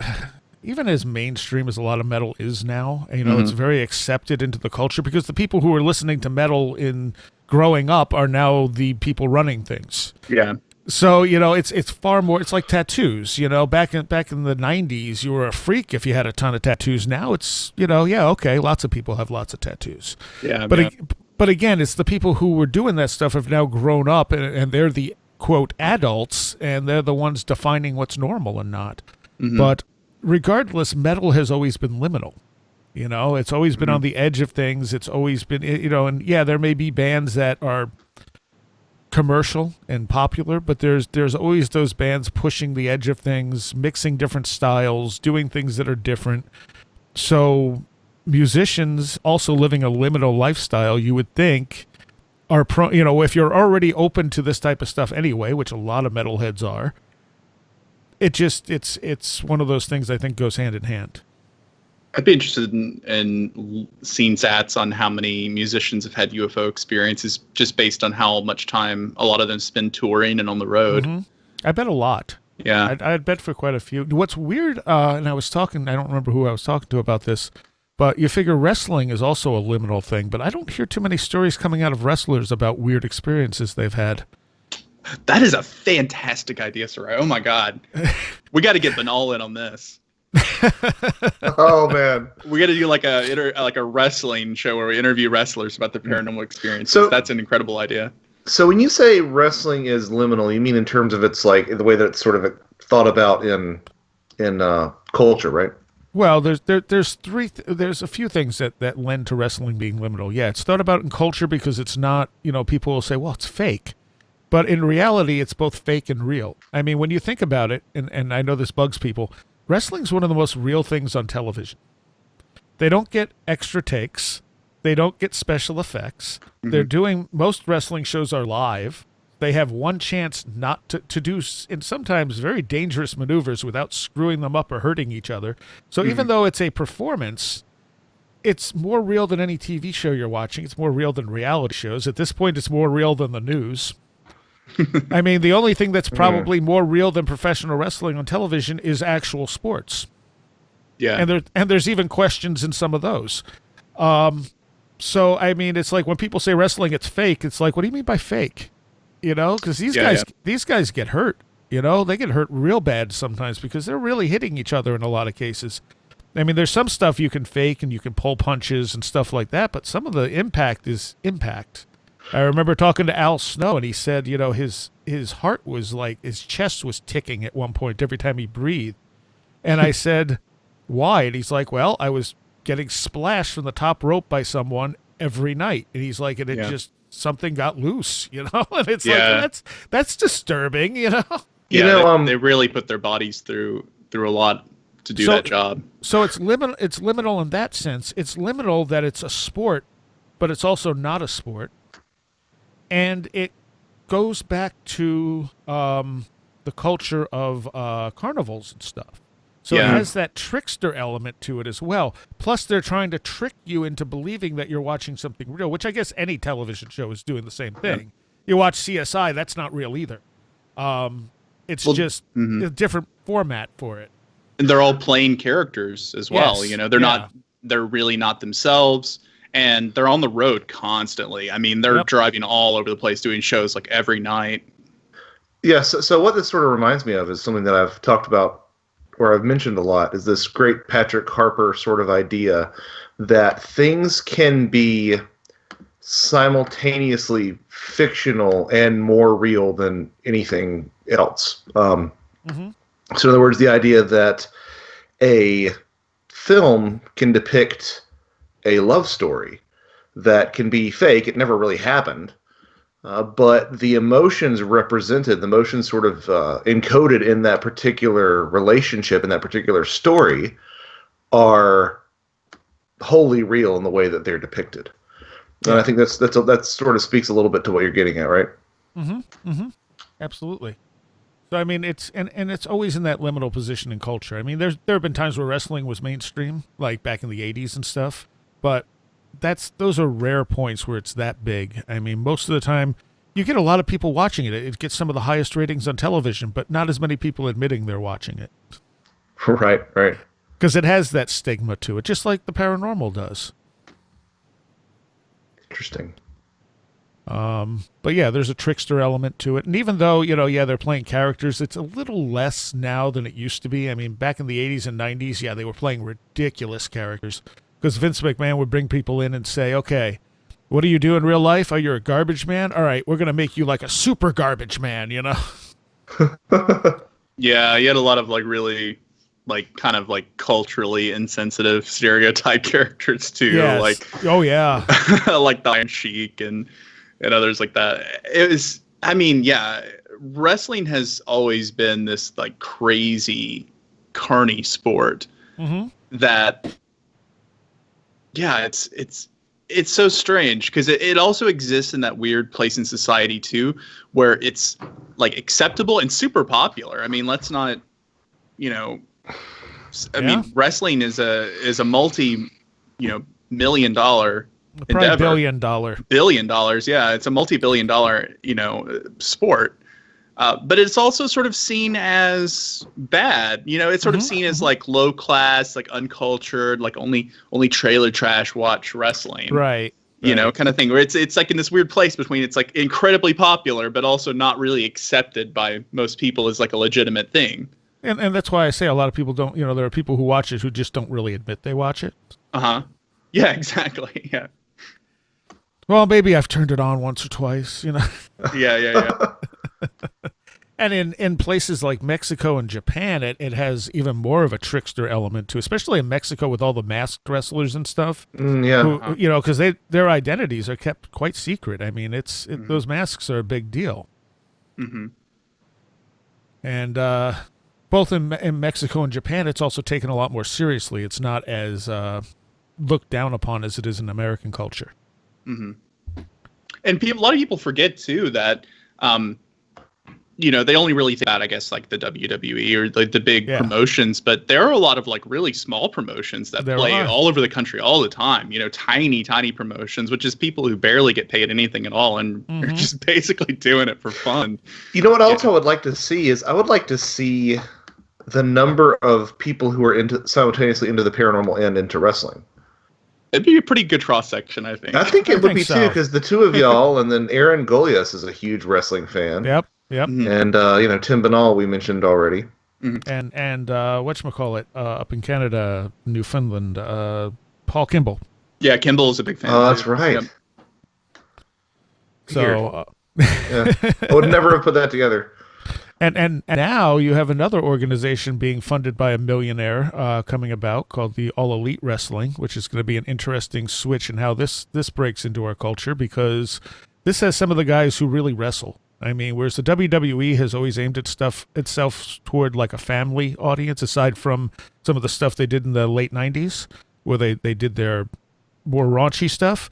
even as mainstream as a lot of metal is now, it's very accepted into the culture because the people who are listening to metal in growing up are now the people running things. Yeah. So, it's far more. It's like tattoos. Back in the 90s, you were a freak if you had a ton of tattoos. Now it's yeah, okay, lots of people have lots of tattoos. Yeah, But man. but again, it's the people who were doing that stuff have now grown up, and they're the quote adults, and they're the ones defining what's normal and not. Mhm. But regardless, metal has always been liminal. It's always been on the edge of things. It's always been, and yeah, there may be bands that are commercial and popular, but there's always those bands pushing the edge of things, mixing different styles, doing things that are different. So musicians also living a liminal lifestyle, you would think, are if you're already open to this type of stuff anyway, which a lot of metalheads are, it's one of those things I think goes hand in hand. I'd be interested in seeing stats on how many musicians have had UFO experiences, just based on how much time a lot of them spend touring and on the road. Mm-hmm. I bet a lot. Yeah. I'd bet for quite a few. What's weird, and I don't remember who I was talking to about this, but you figure wrestling is also a liminal thing, but I don't hear too many stories coming out of wrestlers about weird experiences they've had. That is a fantastic idea, Seriah. Oh my God. We got to get Banal in on this. Oh man, We got to do like a wrestling show where we interview wrestlers about their paranormal experiences. So- That's an incredible idea. so when you say wrestling is liminal, you mean in terms of it's like the way that it's sort of thought about in culture, right? Well, there's a few things that lend to wrestling being liminal. Yeah, it's thought about in culture because it's not, people will say, well, it's fake. But in reality, it's both fake and real. I mean, when you think about it, and I know this bugs people, wrestling's one of the most real things on television. They don't get extra takes. They don't get special effects. Mm-hmm. Most wrestling shows are live. They have one chance not to do, and sometimes very dangerous maneuvers without screwing them up or hurting each other. So even though it's a performance, it's more real than any TV show you're watching. It's more real than reality shows. At this point, it's more real than the news. I mean, the only thing that's probably more real than professional wrestling on television is actual sports. Yeah. And there's even questions in some of those. So, I mean, it's like when people say wrestling, it's fake. It's like, what do you mean by fake? Because these guys get hurt. They get hurt real bad sometimes because they're really hitting each other in a lot of cases. I mean, there's some stuff you can fake and you can pull punches and stuff like that, but some of the impact is impact. I remember talking to Al Snow, and he said, his heart was like, his chest was ticking at one point every time he breathed. And I said, why? And he's like, well, I was getting splashed from the top rope by someone every night. And he's like, and it just, something got loose, and it's like, that's disturbing, Yeah, they really put their bodies through a lot to do that job. So it's liminal in that sense. It's liminal that it's a sport, but it's also not a sport. And it goes back to the culture of carnivals and stuff. So it has that trickster element to it as well. Plus, they're trying to trick you into believing that you're watching something real, which I guess any television show is doing the same thing. You watch CSI, that's not real either. It's just a different format for it. And they're all playing characters as well. Yes. They're really not themselves. And they're on the road constantly. I mean, they're driving all over the place doing shows like every night. Yeah, so what this sort of reminds me of is something that I've talked about, or I've mentioned a lot, is this great Patrick Harper sort of idea that things can be simultaneously fictional and more real than anything else. So in other words, the idea that a film can depict a love story that can be fake. It never really happened. But the emotions represented, the emotions sort of encoded in that particular relationship, in that particular story, are wholly real in the way that they're depicted. And I think that sort of speaks a little bit to what you're getting at, right? Absolutely. So I mean, it's always in that liminal position in culture. I mean, there have been times where wrestling was mainstream, like back in the 80s and stuff. But those are rare points where it's that big. I mean, most of the time, you get a lot of people watching it. It gets some of the highest ratings on television, but not as many people admitting they're watching it. Right. Because it has that stigma to it, just like the paranormal does. Interesting. But yeah, there's a trickster element to it. And even though, they're playing characters, it's a little less now than it used to be. I mean, back in the 80s and 90s, yeah, they were playing ridiculous characters. Because Vince McMahon would bring people in and say, okay, what do you do in real life? Oh, you're a garbage man? All right, we're going to make you like a super garbage man, Yeah, you had a lot of like really like kind of like culturally insensitive stereotype characters too. Yes. Like oh yeah. like the Iron Sheik and others like that. It was, I mean, yeah, wrestling has always been this like crazy carny sport that, yeah, it's so strange because it also exists in that weird place in society too, where it's like acceptable and super popular. I mean, let's not, I mean, wrestling is a multi, $1 million endeavor. $billion. Yeah, it's a multi-billion dollar, sport. But it's also sort of seen as bad. It's sort of seen as like low class, like uncultured, like only trailer trash watch wrestling. Right. Kind of thing where it's like in this weird place between it's like incredibly popular, but also not really accepted by most people as like a legitimate thing. And that's why I say a lot of people don't, there are people who watch it who just don't really admit they watch it. Uh-huh. Yeah, exactly. Yeah. Well, maybe I've turned it on once or twice, Yeah. And in places like Mexico and Japan, it has even more of a trickster element to, especially in Mexico with all the masked wrestlers and stuff. Yeah. Because their identities are kept quite secret. I mean, those masks are a big deal. Mm-hmm. And both in Mexico and Japan, it's also taken a lot more seriously. It's not as looked down upon as it is in American culture. Mm-hmm. And a lot of people forget too that, they only really think about, I guess, like the WWE or like the big promotions, but there are a lot of like really small promotions that play all over the country all the time. Tiny promotions, which is people who barely get paid anything at all and are just basically doing it for fun. You know what else I would like to see is I would like to see the number of people who are simultaneously into the paranormal and into wrestling. It'd be a pretty good cross section, I think. I think it would be too, because the two of y'all, and then Aaron Golias is a huge wrestling fan. Yep. And Tim Banal we mentioned already. And whatchamacallit, up in Canada, Newfoundland, Paul Kimball. Yeah, Kimball is a big fan. Oh, that's right. Yep. So yeah. I would never have put that together. And now you have another organization being funded by a millionaire coming about called the All Elite Wrestling, which is going to be an interesting switch in how this breaks into our culture, because this has some of the guys who really wrestle. I mean, whereas the WWE has always aimed itself toward like a family audience, aside from some of the stuff they did in the late 90s, where they did their more raunchy stuff,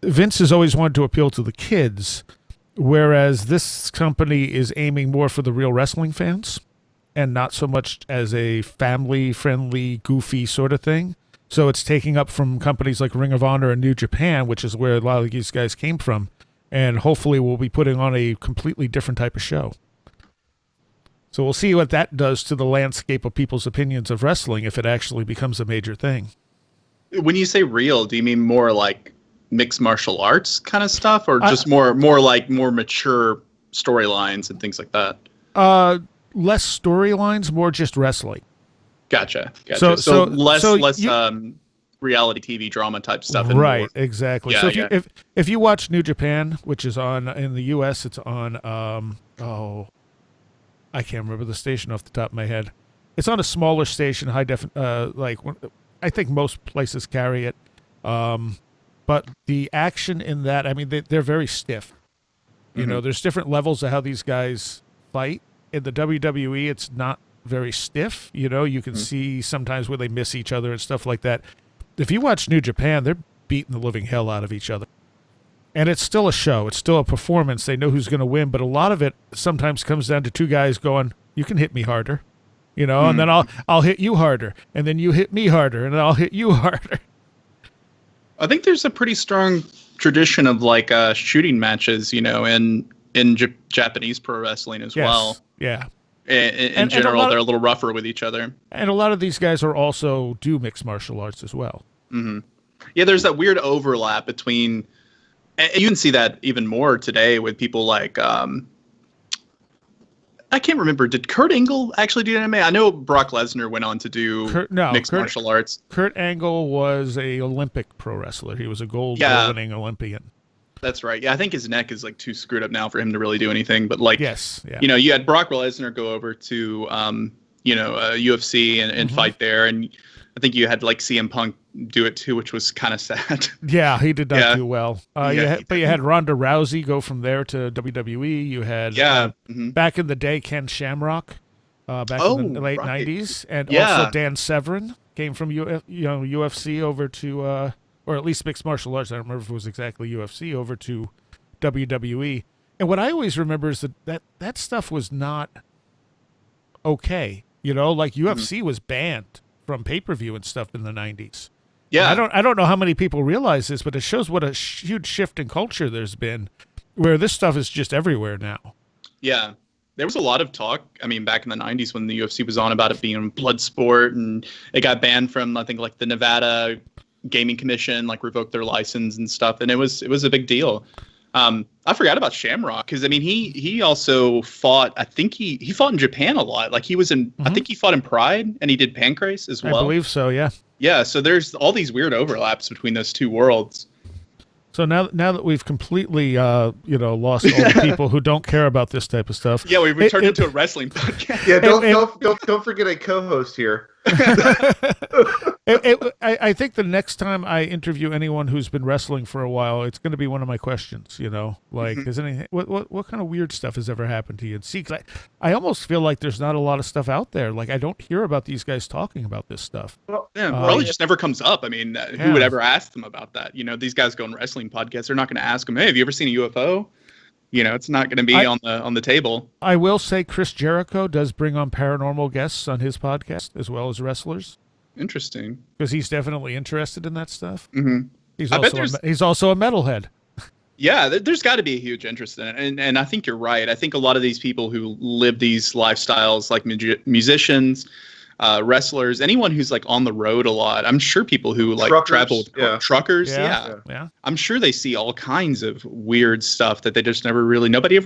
Vince has always wanted to appeal to the kids, whereas this company is aiming more for the real wrestling fans and not so much as a family-friendly, goofy sort of thing. So it's taking up from companies like Ring of Honor and New Japan, which is where a lot of these guys came from, and hopefully we'll be putting on a completely different type of show. So we'll see what that does to the landscape of people's opinions of wrestling if it actually becomes a major thing. When you say real, do you mean more like mixed martial arts kind of stuff, or just more like more mature storylines and things like that? Less storylines, more just wrestling. Gotcha. So less reality TV drama type stuff. Right, more. Exactly. Yeah, so if you watch New Japan, which is on in the U.S., it's on I can't remember the station off the top of my head. It's on a smaller station, I think most places carry it. But the action in that, I mean, they're very stiff. You know, there's different levels of how these guys fight. In the WWE, it's not very stiff. You can see sometimes where they miss each other and stuff like that. If you watch New Japan, they're beating the living hell out of each other. And it's still a show. It's still a performance. They know who's going to win. But a lot of it sometimes comes down to two guys going, you can hit me harder. And then I'll hit you harder. And then you hit me harder. And then I'll hit you harder. I think there's a pretty strong tradition of like shooting matches, in Japanese pro wrestling as well. Yeah. In general, they're a little rougher with each other. And a lot of these guys are do mixed martial arts as well. Mm-hmm. Yeah, there's that weird overlap between And you can see that even more today with people like I can't remember. Did Kurt Angle actually do MMA? I know Brock Lesnar went on to do mixed martial arts. Kurt Angle was a Olympic pro wrestler. He was a gold winning Olympian. That's right. Yeah, I think his neck is like too screwed up now for him to really do anything. But like, yes, yeah. You know, you had Brock Lesnar go over to UFC and fight there, and I think you had like CM Punk do it too, which was kind of sad. Yeah, he did not do well. You had Ronda Rousey go from there to WWE. You had back in the day Ken Shamrock, back in the late '90s, and also Dan Severn came from UFC over to, or at least mixed martial arts. I don't remember if it was exactly UFC over to WWE. And what I always remember is that stuff was not okay. You know, like UFC was banned from pay-per-view and stuff in the '90s. Yeah, and I don't know how many people realize this, but it shows what a huge shift in culture there's been, where this stuff is just everywhere now. Yeah, there was a lot of talk. I mean, back in the '90s when the UFC was on about it being blood sport, and it got banned from I think like the Nevada Gaming Commission, like revoked their license and stuff, and it was a big deal. I forgot about Shamrock because I mean he also fought. I think he fought in Japan a lot. Like he was in. I think he fought in Pride and he did Pancrase as well. I believe so. Yeah. Yeah. So there's all these weird overlaps between those two worlds. So now that we've completely lost all the people who don't care about this type of stuff. Yeah, we turned into a wrestling podcast. Yeah. Don't forget a co-host here. I think the next time I interview anyone who's been wrestling for a while, it's going to be one of my questions. You know, like, is anything what kind of weird stuff has ever happened to you? And see, 'cause I almost feel like there's not a lot of stuff out there. Like, I don't hear about these guys talking about this stuff. Well, probably just never comes up. I mean, who would ever ask them about that? You know, these guys go on wrestling podcasts. They're not going to ask them, "Hey, have you ever seen a UFO?" You know, it's not going to be on the table. I will say Chris Jericho does bring on paranormal guests on his podcast as well as wrestlers. Interesting. Because he's definitely interested in that stuff. Mm-hmm. He's also a metalhead. Yeah, there's got to be a huge interest in it. And I think you're right. I think a lot of these people who live these lifestyles, like musicians, wrestlers, anyone who's like on the road a lot, I'm sure people who like travel with truckers. Yeah. I'm sure they see all kinds of weird stuff that they just never really, nobody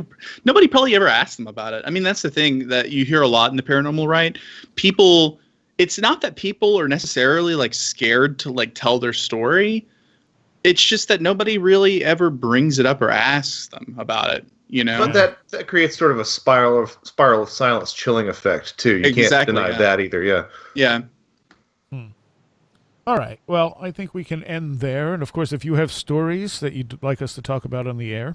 probably ever asked them about it. I mean, that's the thing that you hear a lot in the paranormal, right? It's not that people are necessarily like scared to like tell their story. It's just that nobody really ever brings it up or asks them about it, you know? But that creates sort of a spiral of silence chilling effect too. You can't deny that either. Yeah. Yeah. All right. Well, I think we can end there. And of course, if you have stories that you'd like us to talk about on the air,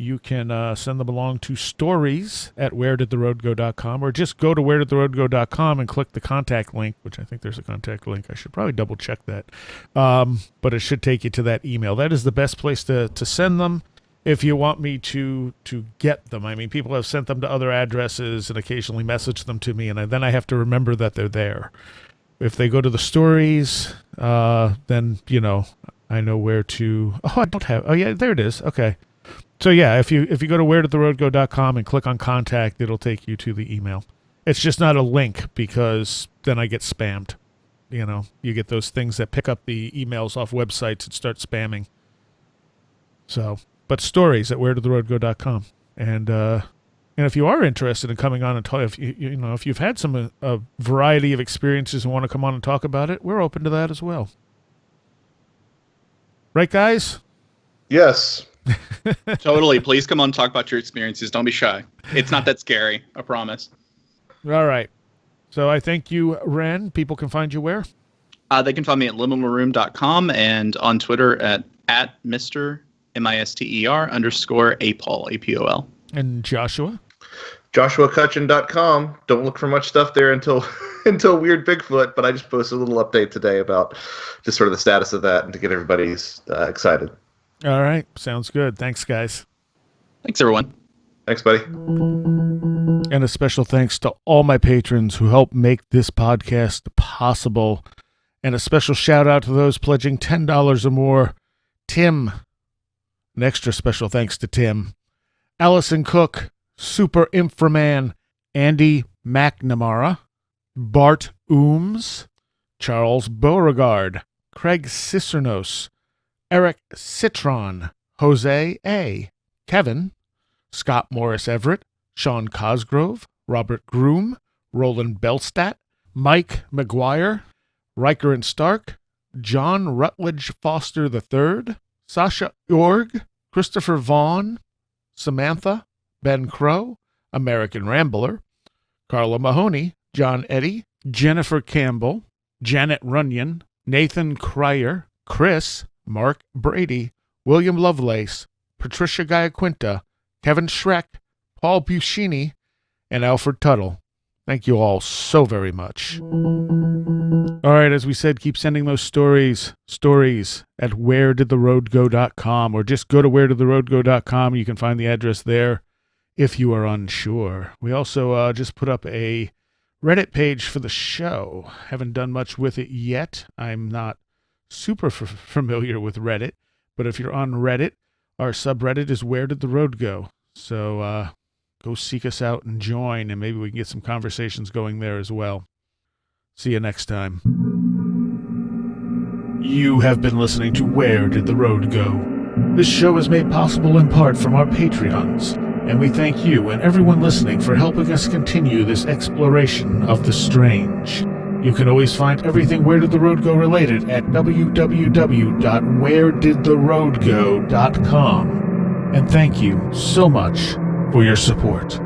you can send them along to stories@wheredidtheroadgo.com, or just go to wheredidtheroadgo.com and click the contact link, which I think there's a contact link. I should probably double check that. But it should take you to that email. That is the best place to send them if you want me to get them. I mean, people have sent them to other addresses and occasionally message them to me, and then I have to remember that they're there. If they go to the stories, then, I know where to... Oh, I don't have... Oh, yeah, there it is. Okay. So yeah, if you go to wheredidtheroadgo.com and click on contact, it'll take you to the email. It's just not a link because then I get spammed. You get those things that pick up the emails off websites and start spamming. So, but stories at wheredidtheroadgo.com. And if you are interested in coming on and talk, if you've had a variety of experiences and want to come on and talk about it, we're open to that as well. Right, guys? Yes. Totally. Please come on and talk about your experiences. Don't be shy. It's not that scary. I promise. All right. So I thank you, Wren. People can find you where? They can find me at liminalroom.com and on Twitter at Mr. MISTER_APOL, APOL. And Joshua? JoshuaCutchin.com. Don't look for much stuff there until Weird Bigfoot, but I just posted a little update today about just sort of the status of that and to get everybody excited. All right. Sounds good. Thanks, guys. Thanks, everyone. Thanks, buddy. And a special thanks to all my patrons who help make this podcast possible. And a special shout out to those pledging $10 or more. Tim. An extra special thanks to Tim. Allison Cook. Super Inframan. Andy McNamara. Bart Ooms. Charles Beauregard. Craig Cicernos. Eric Citron, Jose A., Kevin, Scott Morris Everett, Sean Cosgrove, Robert Groom, Roland Belstadt, Mike McGuire, Riker and Stark, John Rutledge Foster III, Sasha Org, Christopher Vaughn, Samantha, Ben Crow, American Rambler, Carla Mahoney, John Eddy, Jennifer Campbell, Janet Runyon, Nathan Cryer, Chris, Mark Brady, William Lovelace, Patricia Giaquinta, Kevin Schreck, Paul Buscini, and Alfred Tuttle. Thank you all so very much. All right, as we said, keep sending those stories at wheredidtheroadgo.com, or just go to wheredidtheroadgo.com. You can find the address there if you are unsure. We also just put up a Reddit page for the show. Haven't done much with it yet. I'm not super familiar with Reddit, but if you're on Reddit, our subreddit is Where Did the Road Go? So go seek us out and join, and maybe we can get some conversations going there as well. See you next time. You have been listening to Where Did the Road Go? This show is made possible in part from our Patreons, and we thank you and everyone listening for helping us continue this exploration of the strange. You can always find everything Where Did the Road Go related at www.wheredidtheroadgo.com. And thank you so much for your support.